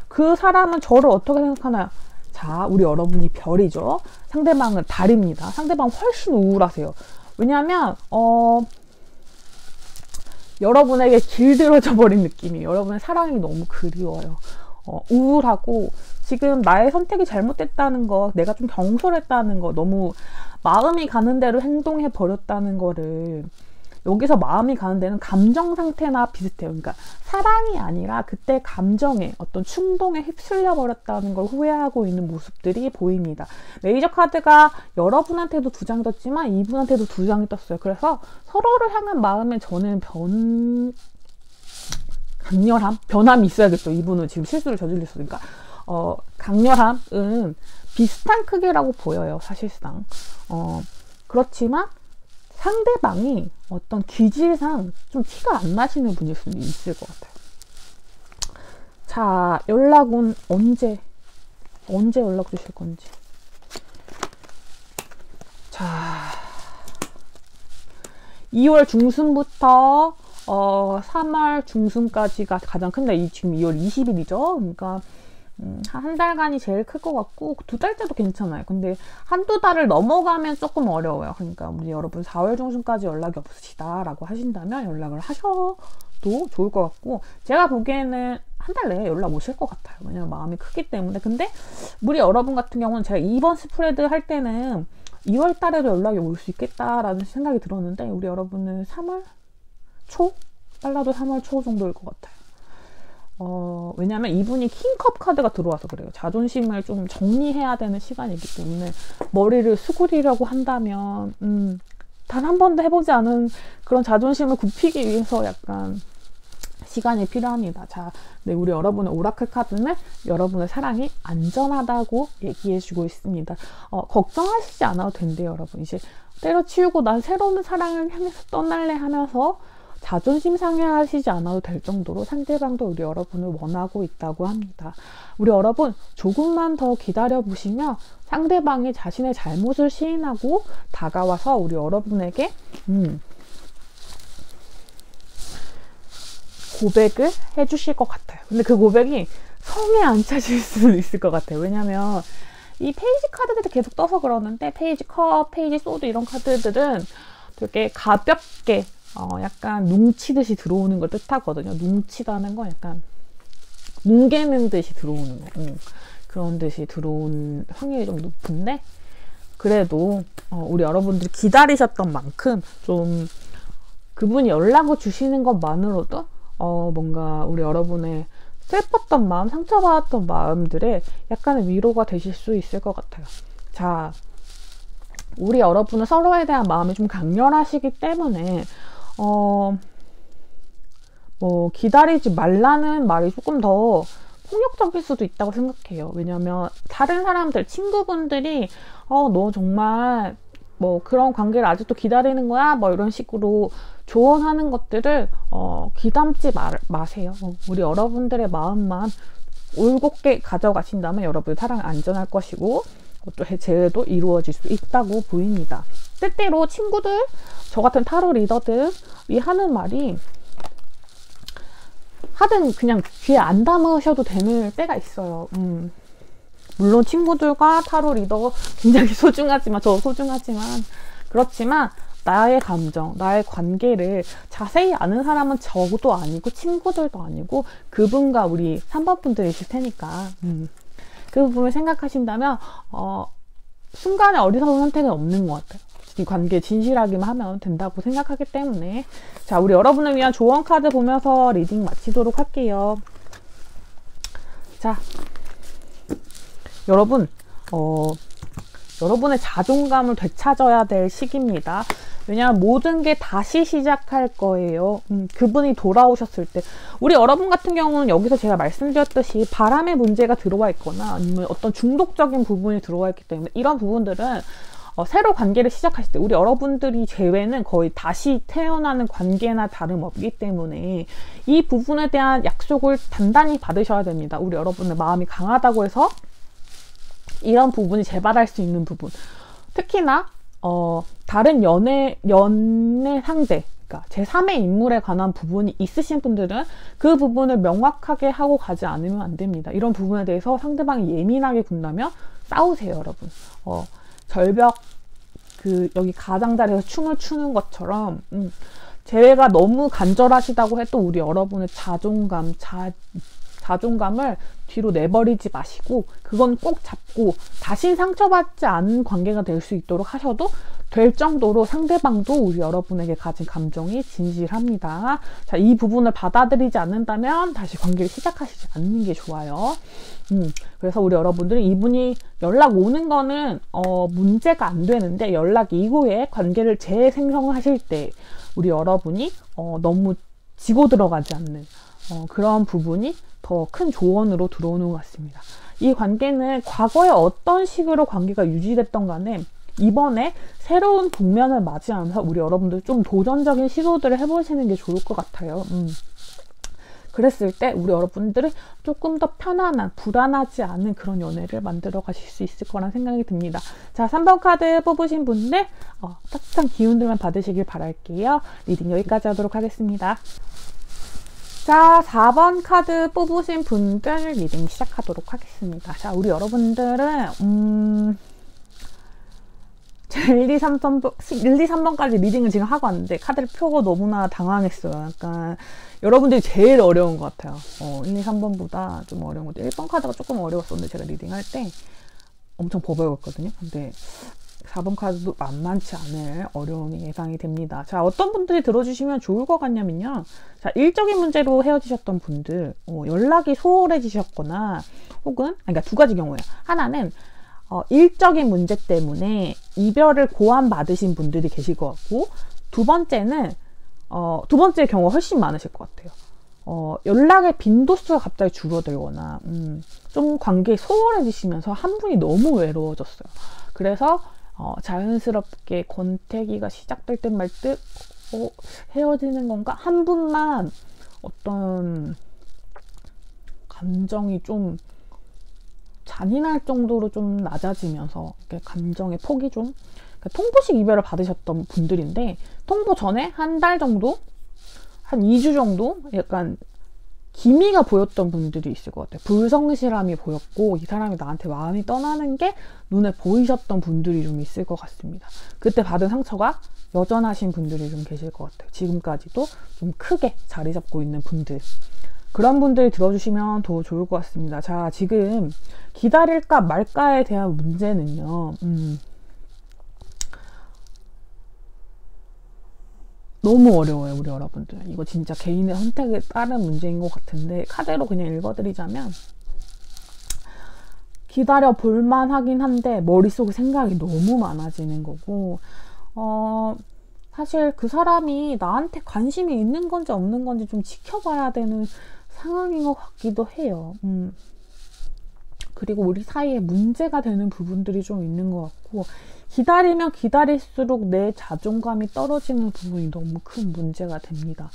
A: 그 사람은 저를 어떻게 생각하나요? 자, 우리 여러분이 별이죠. 상대방은 달입니다. 상대방은 훨씬 우울하세요. 왜냐하면 여러분에게 길들어져 버린 느낌이에요. 여러분의 사랑이 너무 그리워요. 우울하고 지금 나의 선택이 잘못됐다는 거, 내가 좀 경솔했다는 거, 너무 마음이 가는 대로 행동해 버렸다는 거를 여기서 마음이 가는 데는 감정 상태나 비슷해요. 그러니까 사랑이 아니라 그때 감정에 어떤 충동에 휩쓸려 버렸다는 걸 후회하고 있는 모습들이 보입니다. 메이저 카드가 여러분한테도 2장이 떴지만 이분한테도 2장이 떴어요. 그래서 서로를 향한 마음에 저는 변함이 있어야겠죠. 이분은 지금 실수를 저질렀으니까. 강렬함은 비슷한 크기라고 보여요. 사실상. 그렇지만 상대방이 어떤 기질상 좀 티가 안 나시는 분일 수는 있을 것 같아요. 자, 연락은 언제 연락 주실 건지. 자, 2월 중순부터 3월 중순까지가 가장 큰데 지금 2월 20일이죠. 그러니까 한 달간이 제일 클 것 같고 2달째도 괜찮아요. 근데 한두 달을 넘어가면 조금 어려워요. 그러니까 우리 여러분 4월 중순까지 연락이 없으시다 라고 하신다면 연락을 하셔도 좋을 것 같고 제가 보기에는 한 달 내에 연락 오실 것 같아요. 왜냐면 마음이 크기 때문에. 근데 우리 여러분 같은 경우는 제가 2번 스프레드 할 때는 2월 달에도 연락이 올 수 있겠다라는 생각이 들었는데 우리 여러분은 3월 초? 빨라도 3월 초 정도일 것 같아요. 왜냐면 이분이 킹컵 카드가 들어와서 그래요. 자존심을 좀 정리해야 되는 시간이기 때문에 머리를 수그리려고 한다면 단 한 번도 해보지 않은 그런 자존심을 굽히기 위해서 약간 시간이 필요합니다. 자, 네, 우리 여러분의 오라클 카드는 여러분의 사랑이 안전하다고 얘기해주고 있습니다. 걱정하시지 않아도 된대요, 여러분. 이제 때려치우고 난 새로운 사랑을 향해서 떠날래 하면서 자존심 상해하시지 않아도 될 정도로 상대방도 우리 여러분을 원하고 있다고 합니다. 우리 여러분 조금만 더 기다려 보시면 상대방이 자신의 잘못을 시인하고 다가와서 우리 여러분에게 고백을 해주실 것 같아요. 근데 그 고백이 성에 안 차실 수도 있을 것 같아요. 왜냐면 이 페이지 카드들이 계속 떠서 그러는데, 페이지 컵, 페이지 소드 이런 카드들은 되게 가볍게 약간 뭉치듯이 들어오는 걸 뜻하거든요. 뭉치다는 건 약간 뭉개는 듯이 들어오는 거. 그런 듯이 들어온 확률이 좀 높은데, 그래도 우리 여러분들이 기다리셨던 만큼 좀 그분이 연락을 주시는 것만으로도 뭔가 우리 여러분의 슬펐던 마음, 상처받았던 마음들에 약간의 위로가 되실 수 있을 것 같아요. 자, 우리 여러분은 서로에 대한 마음이 좀 강렬하시기 때문에 뭐 기다리지 말라는 말이 조금 더 폭력적일 수도 있다고 생각해요. 왜냐면 다른 사람들, 친구분들이 너 정말 뭐 그런 관계를 아직도 기다리는 거야? 뭐 이런 식으로 조언하는 것들을 귀담지 마세요. 우리 여러분들의 마음만 올곧게 가져가신다면 여러분의 사랑은 안전할 것이고 또 재회도 이루어질 수 있다고 보입니다. 때때로 친구들, 저 같은 타로 리더들이 하는 말이 하든 그냥 귀에 안 담으셔도 되는 때가 있어요. 물론 친구들과 타로 리더 굉장히 소중하지만, 저 소중하지만, 그렇지만 나의 감정, 나의 관계를 자세히 아는 사람은 저도 아니고 친구들도 아니고 그분과 우리 3번 분들이실 테니까 그 부분을 생각하신다면 순간에 어리석은 선택은 없는 것 같아요. 이 관계에 진실하기만 하면 된다고 생각하기 때문에. 자, 우리 여러분을 위한 조언 카드 보면서 리딩 마치도록 할게요. 자, 여러분 여러분의 자존감을 되찾아야 될 시기입니다. 왜냐하면 모든 게 다시 시작할 거예요. 그분이 돌아오셨을 때. 우리 여러분 같은 경우는 여기서 제가 말씀드렸듯이 바람의 문제가 들어와 있거나 아니면 어떤 중독적인 부분이 들어와 있기 때문에 이런 부분들은 새로 관계를 시작하실 때 우리 여러분들이 제외는 거의 다시 태어나는 관계나 다름없기 때문에 이 부분에 대한 약속을 단단히 받으셔야 됩니다. 우리 여러분의 마음이 강하다고 해서 이런 부분이 재발할 수 있는 부분, 특히나 다른 연애 상대, 그러니까 제3의 인물에 관한 부분이 있으신 분들은 그 부분을 명확하게 하고 가지 않으면 안 됩니다. 이런 부분에 대해서 상대방이 예민하게 군다면 싸우세요, 여러분. 절벽 여기 가장자리에서 춤을 추는 것처럼 재회가 너무 간절하시다고 해도 우리 여러분의 자존감을 뒤로 내버리지 마시고 그건 꼭 잡고 다신 상처받지 않은 관계가 될 수 있도록 하셔도 될 정도로 상대방도 우리 여러분에게 가진 감정이 진실합니다. 자, 이 부분을 받아들이지 않는다면 다시 관계를 시작하시지 않는 게 좋아요. 그래서 우리 여러분들은 이분이 연락 오는 거는 문제가 안 되는데 연락 이후에 관계를 재생성하실 때 우리 여러분이 너무 지고 들어가지 않는 그런 부분이 더 큰 조언으로 들어오는 것 같습니다. 이 관계는 과거에 어떤 식으로 관계가 유지됐던 간에 이번에 새로운 국면을 맞이하면서 우리 여러분들 좀 도전적인 시도들을 해보시는 게 좋을 것 같아요. 그랬을 때 우리 여러분들은 조금 더 편안한, 불안하지 않은 그런 연애를 만들어 가실 수 있을 거란 생각이 듭니다. 자, 3번 카드 뽑으신 분들 따뜻한 기운들만 받으시길 바랄게요. 리딩 여기까지 하도록 하겠습니다. 자, 4번 카드 뽑으신 분들 리딩 시작하도록 하겠습니다. 자, 우리 여러분들은 1, 2, 3번까지 리딩을 지금 하고 왔는데 카드를 펴고 너무나 당황했어요. 약간 여러분들이 제일 어려운 것 같아요. 1, 2, 3번보다 좀 어려운 것 같아요. 1번 카드가 조금 어려웠었는데 제가 리딩할 때 엄청 버벅였거든요. 근데 4번 카드도 만만치 않을 어려움이 예상이 됩니다. 자, 어떤 분들이 들어주시면 좋을 것 같냐면요. 자, 일적인 문제로 헤어지셨던 분들, 연락이 소홀해지셨거나 혹은 그러니까 두 가지 경우예요. 하나는 일적인 문제 때문에 이별을 고안받으신 분들이 계실 것 같고, 두 번째는 두 번째 경우가 훨씬 많으실 것 같아요. 연락의 빈도수가 갑자기 줄어들거나 좀 관계에 소홀해지시면서 한 분이 너무 외로워졌어요. 그래서 자연스럽게 권태기가 시작될 듯 말 듯 헤어지는 건가? 한 분만 어떤 감정이 좀 잔인할 정도로 좀 낮아지면서 감정의 폭이 좀 통보식 이별을 받으셨던 분들인데 통보 전에 한 달 정도? 한 2주 정도? 약간 기미가 보였던 분들이 있을 것 같아요. 불성실함이 보였고 이 사람이 나한테 마음이 떠나는 게 눈에 보이셨던 분들이 좀 있을 것 같습니다. 그때 받은 상처가 여전하신 분들이 좀 계실 것 같아요. 지금까지도 좀 크게 자리 잡고 있는 분들. 그런 분들 들어주시면 더 좋을 것 같습니다. 자, 지금 기다릴까 말까에 대한 문제는요. 너무 어려워요, 우리 여러분들. 이거 진짜 개인의 선택에 따른 문제인 것 같은데 카드로 그냥 읽어드리자면 기다려 볼만 하긴 한데 머릿속에 생각이 너무 많아지는 거고 사실 그 사람이 나한테 관심이 있는 건지 없는 건지 좀 지켜봐야 되는 상황인 것 같기도 해요. 그리고 우리 사이에 문제가 되는 부분들이 좀 있는 것 같고 기다리면 기다릴수록 내 자존감이 떨어지는 부분이 너무 큰 문제가 됩니다.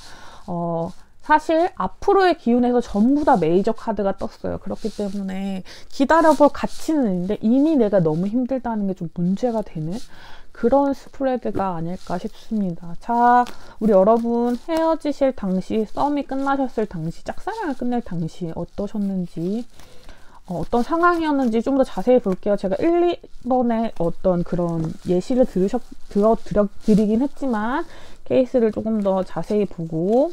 A: 사실 앞으로의 기운에서 전부 다 메이저 카드가 떴어요. 그렇기 때문에 기다려볼 가치는 있는데 이미 내가 너무 힘들다는 게 좀 문제가 되는 그런 스프레드가 아닐까 싶습니다. 자, 우리 여러분 헤어지실 당시, 썸이 끝나셨을 당시, 짝사랑을 끝낼 당시 어떠셨는지 어떤 상황이었는지 좀 더 자세히 볼게요. 제가 1, 2번에 어떤 그런 예시를 드리긴 했지만 케이스를 조금 더 자세히 보고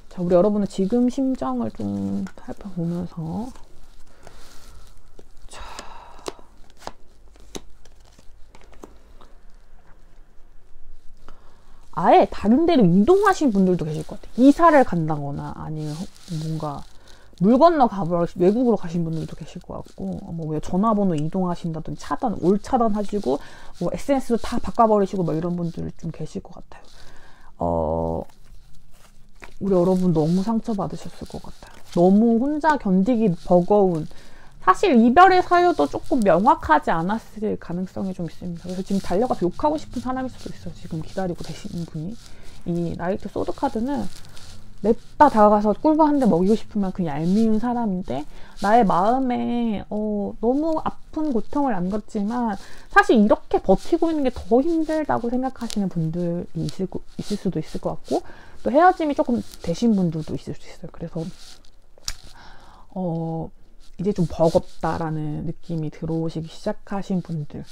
A: 자, 우리 여러분은 지금 심정을 좀 살펴보면서 자, 아예 다른 데로 이동하신 분들도 계실 것 같아요. 이사를 간다거나 아니면 뭔가 물 건너 외국으로 가신 분들도 계실 것 같고 뭐 전화번호 이동하신다든지 차단, 올 차단 하시고 뭐 SNS도 다 바꿔버리시고 뭐 이런 분들 좀 계실 것 같아요. 우리 여러분 너무 상처받으셨을 것 같아요. 너무 혼자 견디기 버거운 사실 이별의 사유도 조금 명확하지 않았을 가능성이 좀 있습니다. 그래서 지금 달려가서 욕하고 싶은 사람일 수도 있어요. 지금 기다리고 계시는 분이. 이 나이트 소드 카드는 냅다 다가가서 꿀밤 한 대 먹이고 싶으면 그 얄미운 사람인데 나의 마음에 너무 아픈 고통을 안겼지만 사실 이렇게 버티고 있는 게 더 힘들다고 생각하시는 분들이 있을 수도 있을 것 같고 또 헤어짐이 조금 되신 분들도 있을 수 있어요. 그래서 이제 좀 버겁다라는 느낌이 들어오시기 시작하신 분들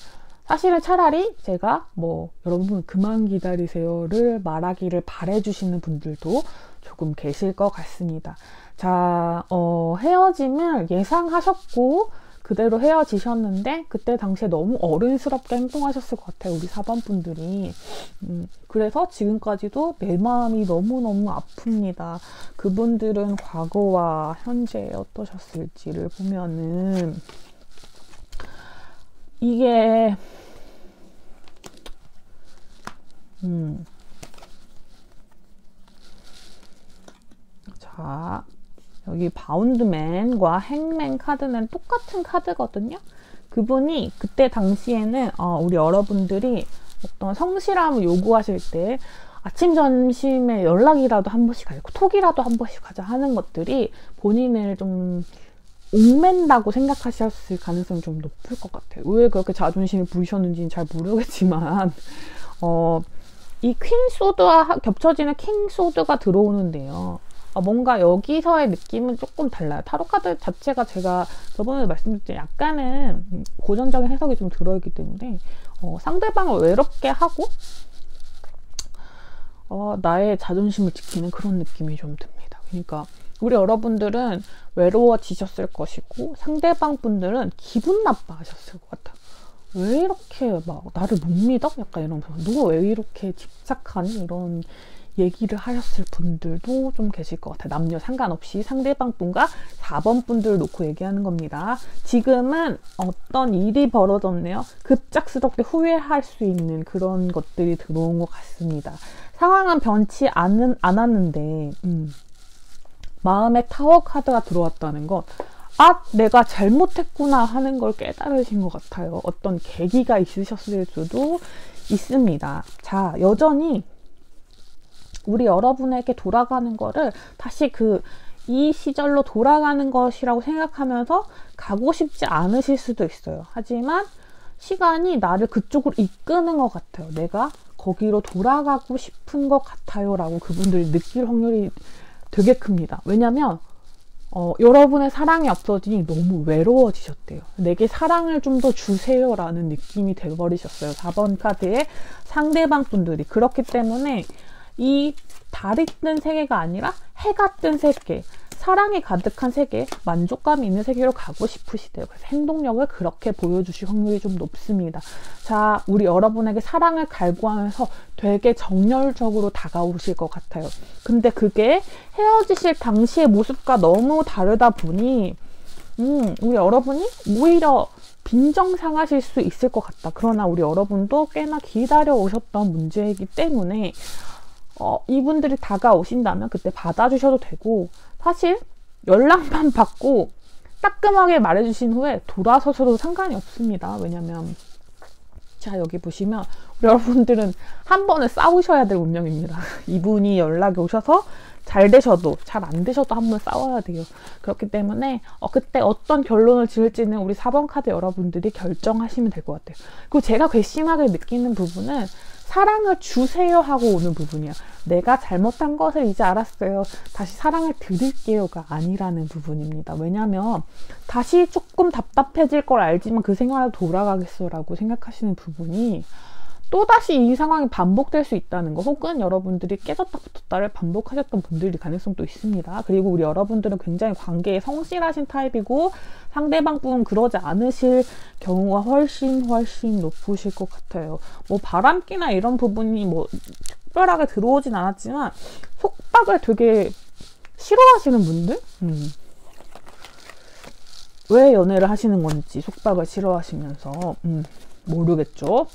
A: 사실은 차라리 제가 뭐 여러분 그만 기다리세요를 말하기를 바래주시는 분들도 조금 계실 것 같습니다. 자, 헤어짐을 예상하셨고 그대로 헤어지셨는데 그때 당시에 너무 어른스럽게 행동하셨을 것 같아요. 우리 4번 분들이. 그래서 지금까지도 내 마음이 너무너무 아픕니다. 그분들은 과거와 현재 어떠셨을지를 보면은 이게 자, 여기 바운드맨과 행맨 카드는 똑같은 카드거든요. 그분이 그때 당시에는 우리 여러분들이 어떤 성실함을 요구하실 때 아침 점심에 연락이라도 한 번씩 하고 톡이라도 한 번씩 하자 하는 것들이 본인을 좀 옥맨다고 생각하셨을 가능성이 좀 높을 것 같아요. 왜 그렇게 자존심이 부리셨는지는 잘 모르겠지만 이 퀸 소드와 겹쳐지는 킹 소드가 들어오는데요. 뭔가 여기서의 느낌은 조금 달라요. 타로 카드 자체가 제가 저번에 말씀드렸듯이 약간은 고전적인 해석이 좀 들어있기 때문에 상대방을 외롭게 하고 나의 자존심을 지키는 그런 느낌이 좀 듭니다. 그러니까 우리 여러분들은 외로워지셨을 것이고 상대방 분들은 기분 나빠하셨을 것 같아요. 왜 이렇게 막 나를 못 믿어? 약간 이러면서 누가 왜 이렇게 집착하니? 이런 얘기를 하셨을 분들도 좀 계실 것 같아요. 남녀 상관없이 상대방 분과 4번 분들을 놓고 얘기하는 겁니다. 지금은 어떤 일이 벌어졌네요. 급작스럽게 후회할 수 있는 그런 것들이 들어온 것 같습니다. 상황은 변치 않았는데 마음의 타워 카드가 들어왔다는 건 내가 잘못했구나 하는 걸 깨달으신 것 같아요. 어떤 계기가 있으셨을 수도 있습니다. 자, 여전히 우리 여러분에게 돌아가는 거를 다시 이 시절로 돌아가는 것이라고 생각하면서 가고 싶지 않으실 수도 있어요. 하지만 시간이 나를 그쪽으로 이끄는 것 같아요. 내가 거기로 돌아가고 싶은 것 같아요 라고 그분들이 느낄 확률이 되게 큽니다. 왜냐면 여러분의 사랑이 없어지니 너무 외로워지셨대요. 내게 사랑을 좀 더 주세요 라는 느낌이 돼버리셨어요. 4번 카드의 상대방 분들이. 그렇기 때문에 이 달이 뜬 세계가 아니라 해가 뜬 세계, 사랑이 가득한 세계, 만족감이 있는 세계로 가고 싶으시대요. 그래서 행동력을 그렇게 보여주실 확률이 좀 높습니다. 자, 우리 여러분에게 사랑을 갈구하면서 되게 정열적으로 다가오실 것 같아요. 근데 그게 헤어지실 당시의 모습과 너무 다르다 보니 우리 여러분이 오히려 빈정상하실 수 있을 것 같다. 그러나 우리 여러분도 꽤나 기다려 오셨던 문제이기 때문에 이분들이 다가오신다면 그때 받아주셔도 되고, 사실 연락만 받고 따끔하게 말해주신 후에 돌아서셔도 상관이 없습니다. 왜냐면 자, 여기 보시면 우리 여러분들은 한 번은 싸우셔야 될 운명입니다. 이분이 연락이 오셔서 잘 되셔도 잘 안 되셔도 한 번 싸워야 돼요. 그렇기 때문에 그때 어떤 결론을 지을지는 우리 4번 카드 여러분들이 결정하시면 될 것 같아요. 그리고 제가 괘씸하게 느끼는 부분은 사랑을 주세요 하고 오는 부분이야. 내가 잘못한 것을 이제 알았어요. 다시 사랑을 드릴게요가 아니라는 부분입니다. 왜냐면 다시 조금 답답해질 걸 알지만 그 생활로 돌아가겠어 라고 생각하시는 부분이 또다시 이 상황이 반복될 수 있다는 거, 혹은 여러분들이 깨졌다 붙었다를 반복하셨던 분들이 가능성도 있습니다. 그리고 우리 여러분들은 굉장히 관계에 성실하신 타입이고 상대방 분은 그러지 않으실 경우가 훨씬 높으실 것 같아요. 뭐 바람기나 이런 부분이 뭐 특별하게 들어오진 않았지만 속박을 되게 싫어하시는 분들? 왜 연애를 하시는 건지 속박을 싫어하시면서 모르겠죠.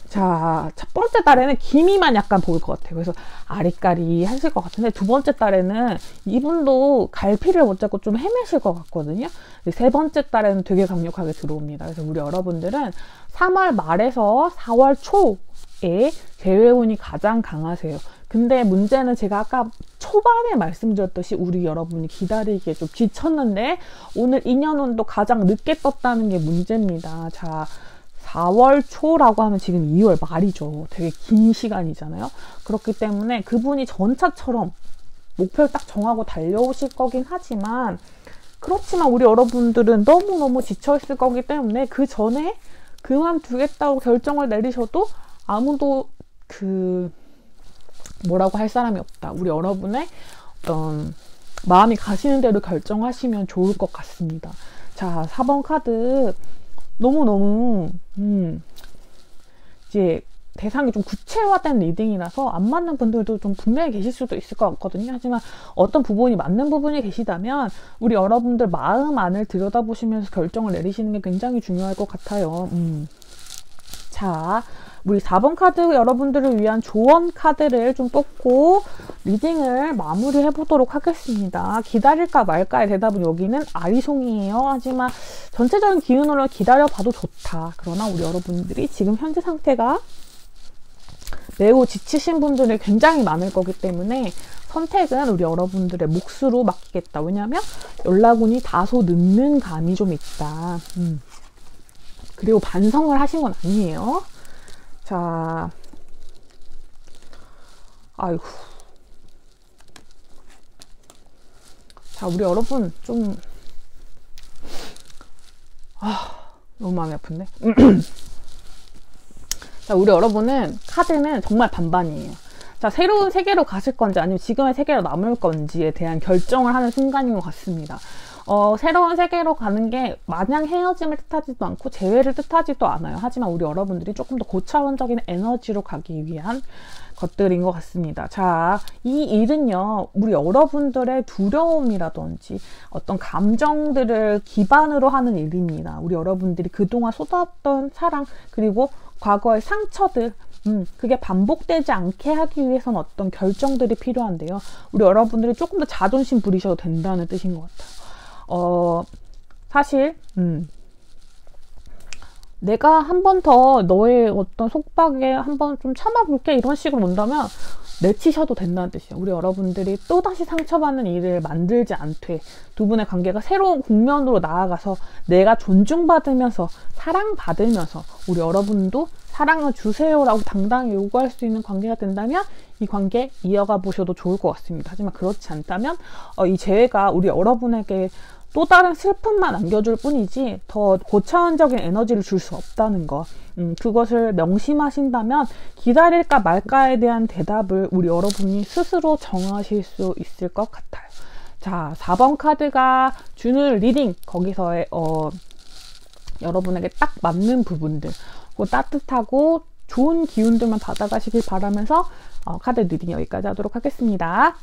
A: 자, 첫 번째 달에는 기미만 약간 보일 것 같아요. 그래서 아리까리 하실 것 같은데, 두 번째 달에는 이분도 갈피를 못 잡고 좀 헤매실 것 같거든요. 세 번째 달에는 되게 강력하게 들어옵니다. 그래서 우리 여러분들은 3월 말에서 4월 초에 재회운이 가장 강하세요. 근데 문제는 제가 아까 초반에 말씀드렸듯이 우리 여러분이 기다리기에 좀 지쳤는데 오늘 인연운도 가장 늦게 떴다는 게 문제입니다. 자, 4월 초라고 하면 지금 2월 말이죠. 되게 긴 시간이잖아요. 그렇기 때문에 그분이 전차처럼 목표를 딱 정하고 달려오실 거긴 하지만, 그렇지만 우리 여러분들은 너무너무 지쳐있을 거기 때문에 그 전에 그만두겠다고 결정을 내리셔도 아무도 뭐라고 할 사람이 없다. 우리 여러분의 마음이 가시는 대로 결정하시면 좋을 것 같습니다. 자, 4번 카드 너무너무 이제 대상이 좀 구체화된 리딩이라서 안 맞는 분들도 좀 분명히 계실 수도 있을 것 같거든요. 하지만 어떤 부분이 맞는 부분이 계시다면 우리 여러분들 마음 안을 들여다보시면서 결정을 내리시는 게 굉장히 중요할 것 같아요. 자, 우리 4번 카드 여러분들을 위한 조언 카드를 좀 뽑고 리딩을 마무리해 보도록 하겠습니다. 기다릴까 말까의 대답은 여기는 아리송이에요. 하지만 전체적인 기운으로 기다려봐도 좋다. 그러나 우리 여러분들이 지금 현재 상태가 매우 지치신 분들이 굉장히 많을 거기 때문에 선택은 우리 여러분들의 몫으로 맡기겠다. 왜냐하면 연락운이 다소 늦는 감이 좀 있다. 그리고 반성을 하신 건 아니에요. 자, 아이고. 자, 우리 여러분 좀 너무 마음이 아픈데. 자, 우리 여러분은 카드는 정말 반반이에요. 자, 새로운 세계로 가실 건지 아니면 지금의 세계로 남을 건지에 대한 결정을 하는 순간인 것 같습니다. 새로운 세계로 가는 게 마냥 헤어짐을 뜻하지도 않고 재회를 뜻하지도 않아요. 하지만 우리 여러분들이 조금 더 고차원적인 에너지로 가기 위한 것들인 것 같습니다. 자, 이 일은요, 우리 여러분들의 두려움이라든지 어떤 감정들을 기반으로 하는 일입니다. 우리 여러분들이 그동안 쏟았던 사랑, 그리고 과거의 상처들, 그게 반복되지 않게 하기 위해서는 어떤 결정들이 필요한데요. 우리 여러분들이 조금 더 자존심 부리셔도 된다는 뜻인 것 같아요. 사실 내가 한 번 더 너의 어떤 속박에 한 번 좀 참아볼게 이런 식으로 온다면 내치셔도 된다는 뜻이에요. 우리 여러분들이 또다시 상처받는 일을 만들지 않되 두 분의 관계가 새로운 국면으로 나아가서 내가 존중받으면서 사랑받으면서 우리 여러분도 사랑을 주세요라고 당당히 요구할 수 있는 관계가 된다면 이 관계 이어가 보셔도 좋을 것 같습니다. 하지만 그렇지 않다면 이 재회가 우리 여러분에게 또 다른 슬픔만 안겨줄 뿐이지 더 고차원적인 에너지를 줄 수 없다는 거, 그것을 명심하신다면 기다릴까 말까에 대한 대답을 우리 여러분이 스스로 정하실 수 있을 것 같아요. 자, 4번 카드가 주는 리딩, 거기서의 여러분에게 딱 맞는 부분들, 따뜻하고 좋은 기운들만 받아가시길 바라면서 카드 리딩 여기까지 하도록 하겠습니다.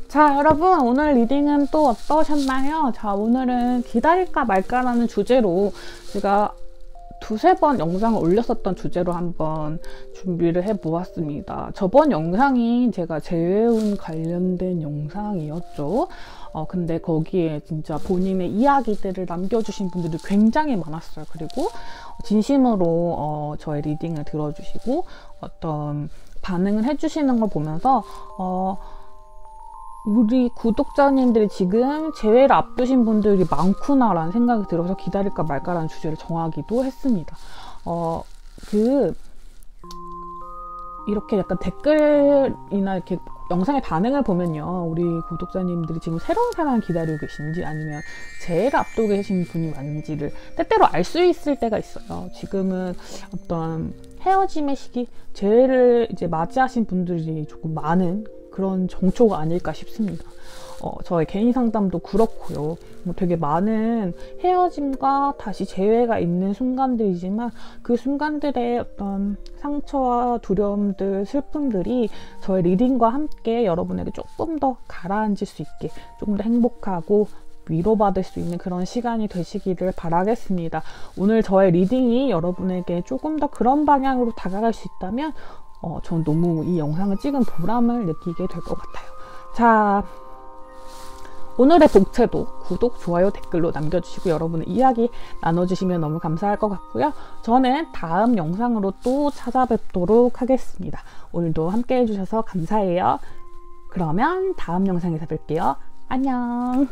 A: 자, 여러분, 오늘 리딩은 또 어떠셨나요? 자, 오늘은 기다릴까 말까라는 주제로 제가 두세 번 영상을 올렸었던 주제로 한번 준비를 해보았습니다. 저번 영상이 제가 재회운 관련된 영상이었죠. 근데 거기에 진짜 본인의 이야기들을 남겨주신 분들이 굉장히 많았어요. 그리고 진심으로 저의 리딩을 들어주시고 어떤 반응을 해주시는 걸 보면서 우리 구독자님들이 지금 재회를 앞두신 분들이 많구나라는 생각이 들어서 기다릴까 말까라는 주제를 정하기도 했습니다. 이렇게 약간 댓글이나 이렇게 영상의 반응을 보면요, 우리 구독자님들이 지금 새로운 사랑을 기다리고 계신지 아니면 재회를 앞두고 계신 분이 많은지를 때때로 알 수 있을 때가 있어요. 지금은 어떤 헤어짐의 시기, 재회를 이제 맞이하신 분들이 조금 많은 그런 정초가 아닐까 싶습니다. 저의 개인 상담도 그렇고요. 되게 많은 헤어짐과 다시 재회가 있는 순간들이지만 그 순간들의 어떤 상처와 두려움들, 슬픔들이 저의 리딩과 함께 여러분에게 조금 더 가라앉을 수 있게, 조금 더 행복하고 위로받을 수 있는 그런 시간이 되시기를 바라겠습니다. 오늘 저의 리딩이 여러분에게 조금 더 그런 방향으로 다가갈 수 있다면 전 너무 이 영상을 찍은 보람을 느끼게 될 것 같아요. 자, 오늘의 복채도 구독, 좋아요, 댓글로 남겨주시고 여러분의 이야기 나눠주시면 너무 감사할 것 같고요. 저는 다음 영상으로 또 찾아뵙도록 하겠습니다. 오늘도 함께 해주셔서 감사해요. 그러면 다음 영상에서 뵐게요. 안녕.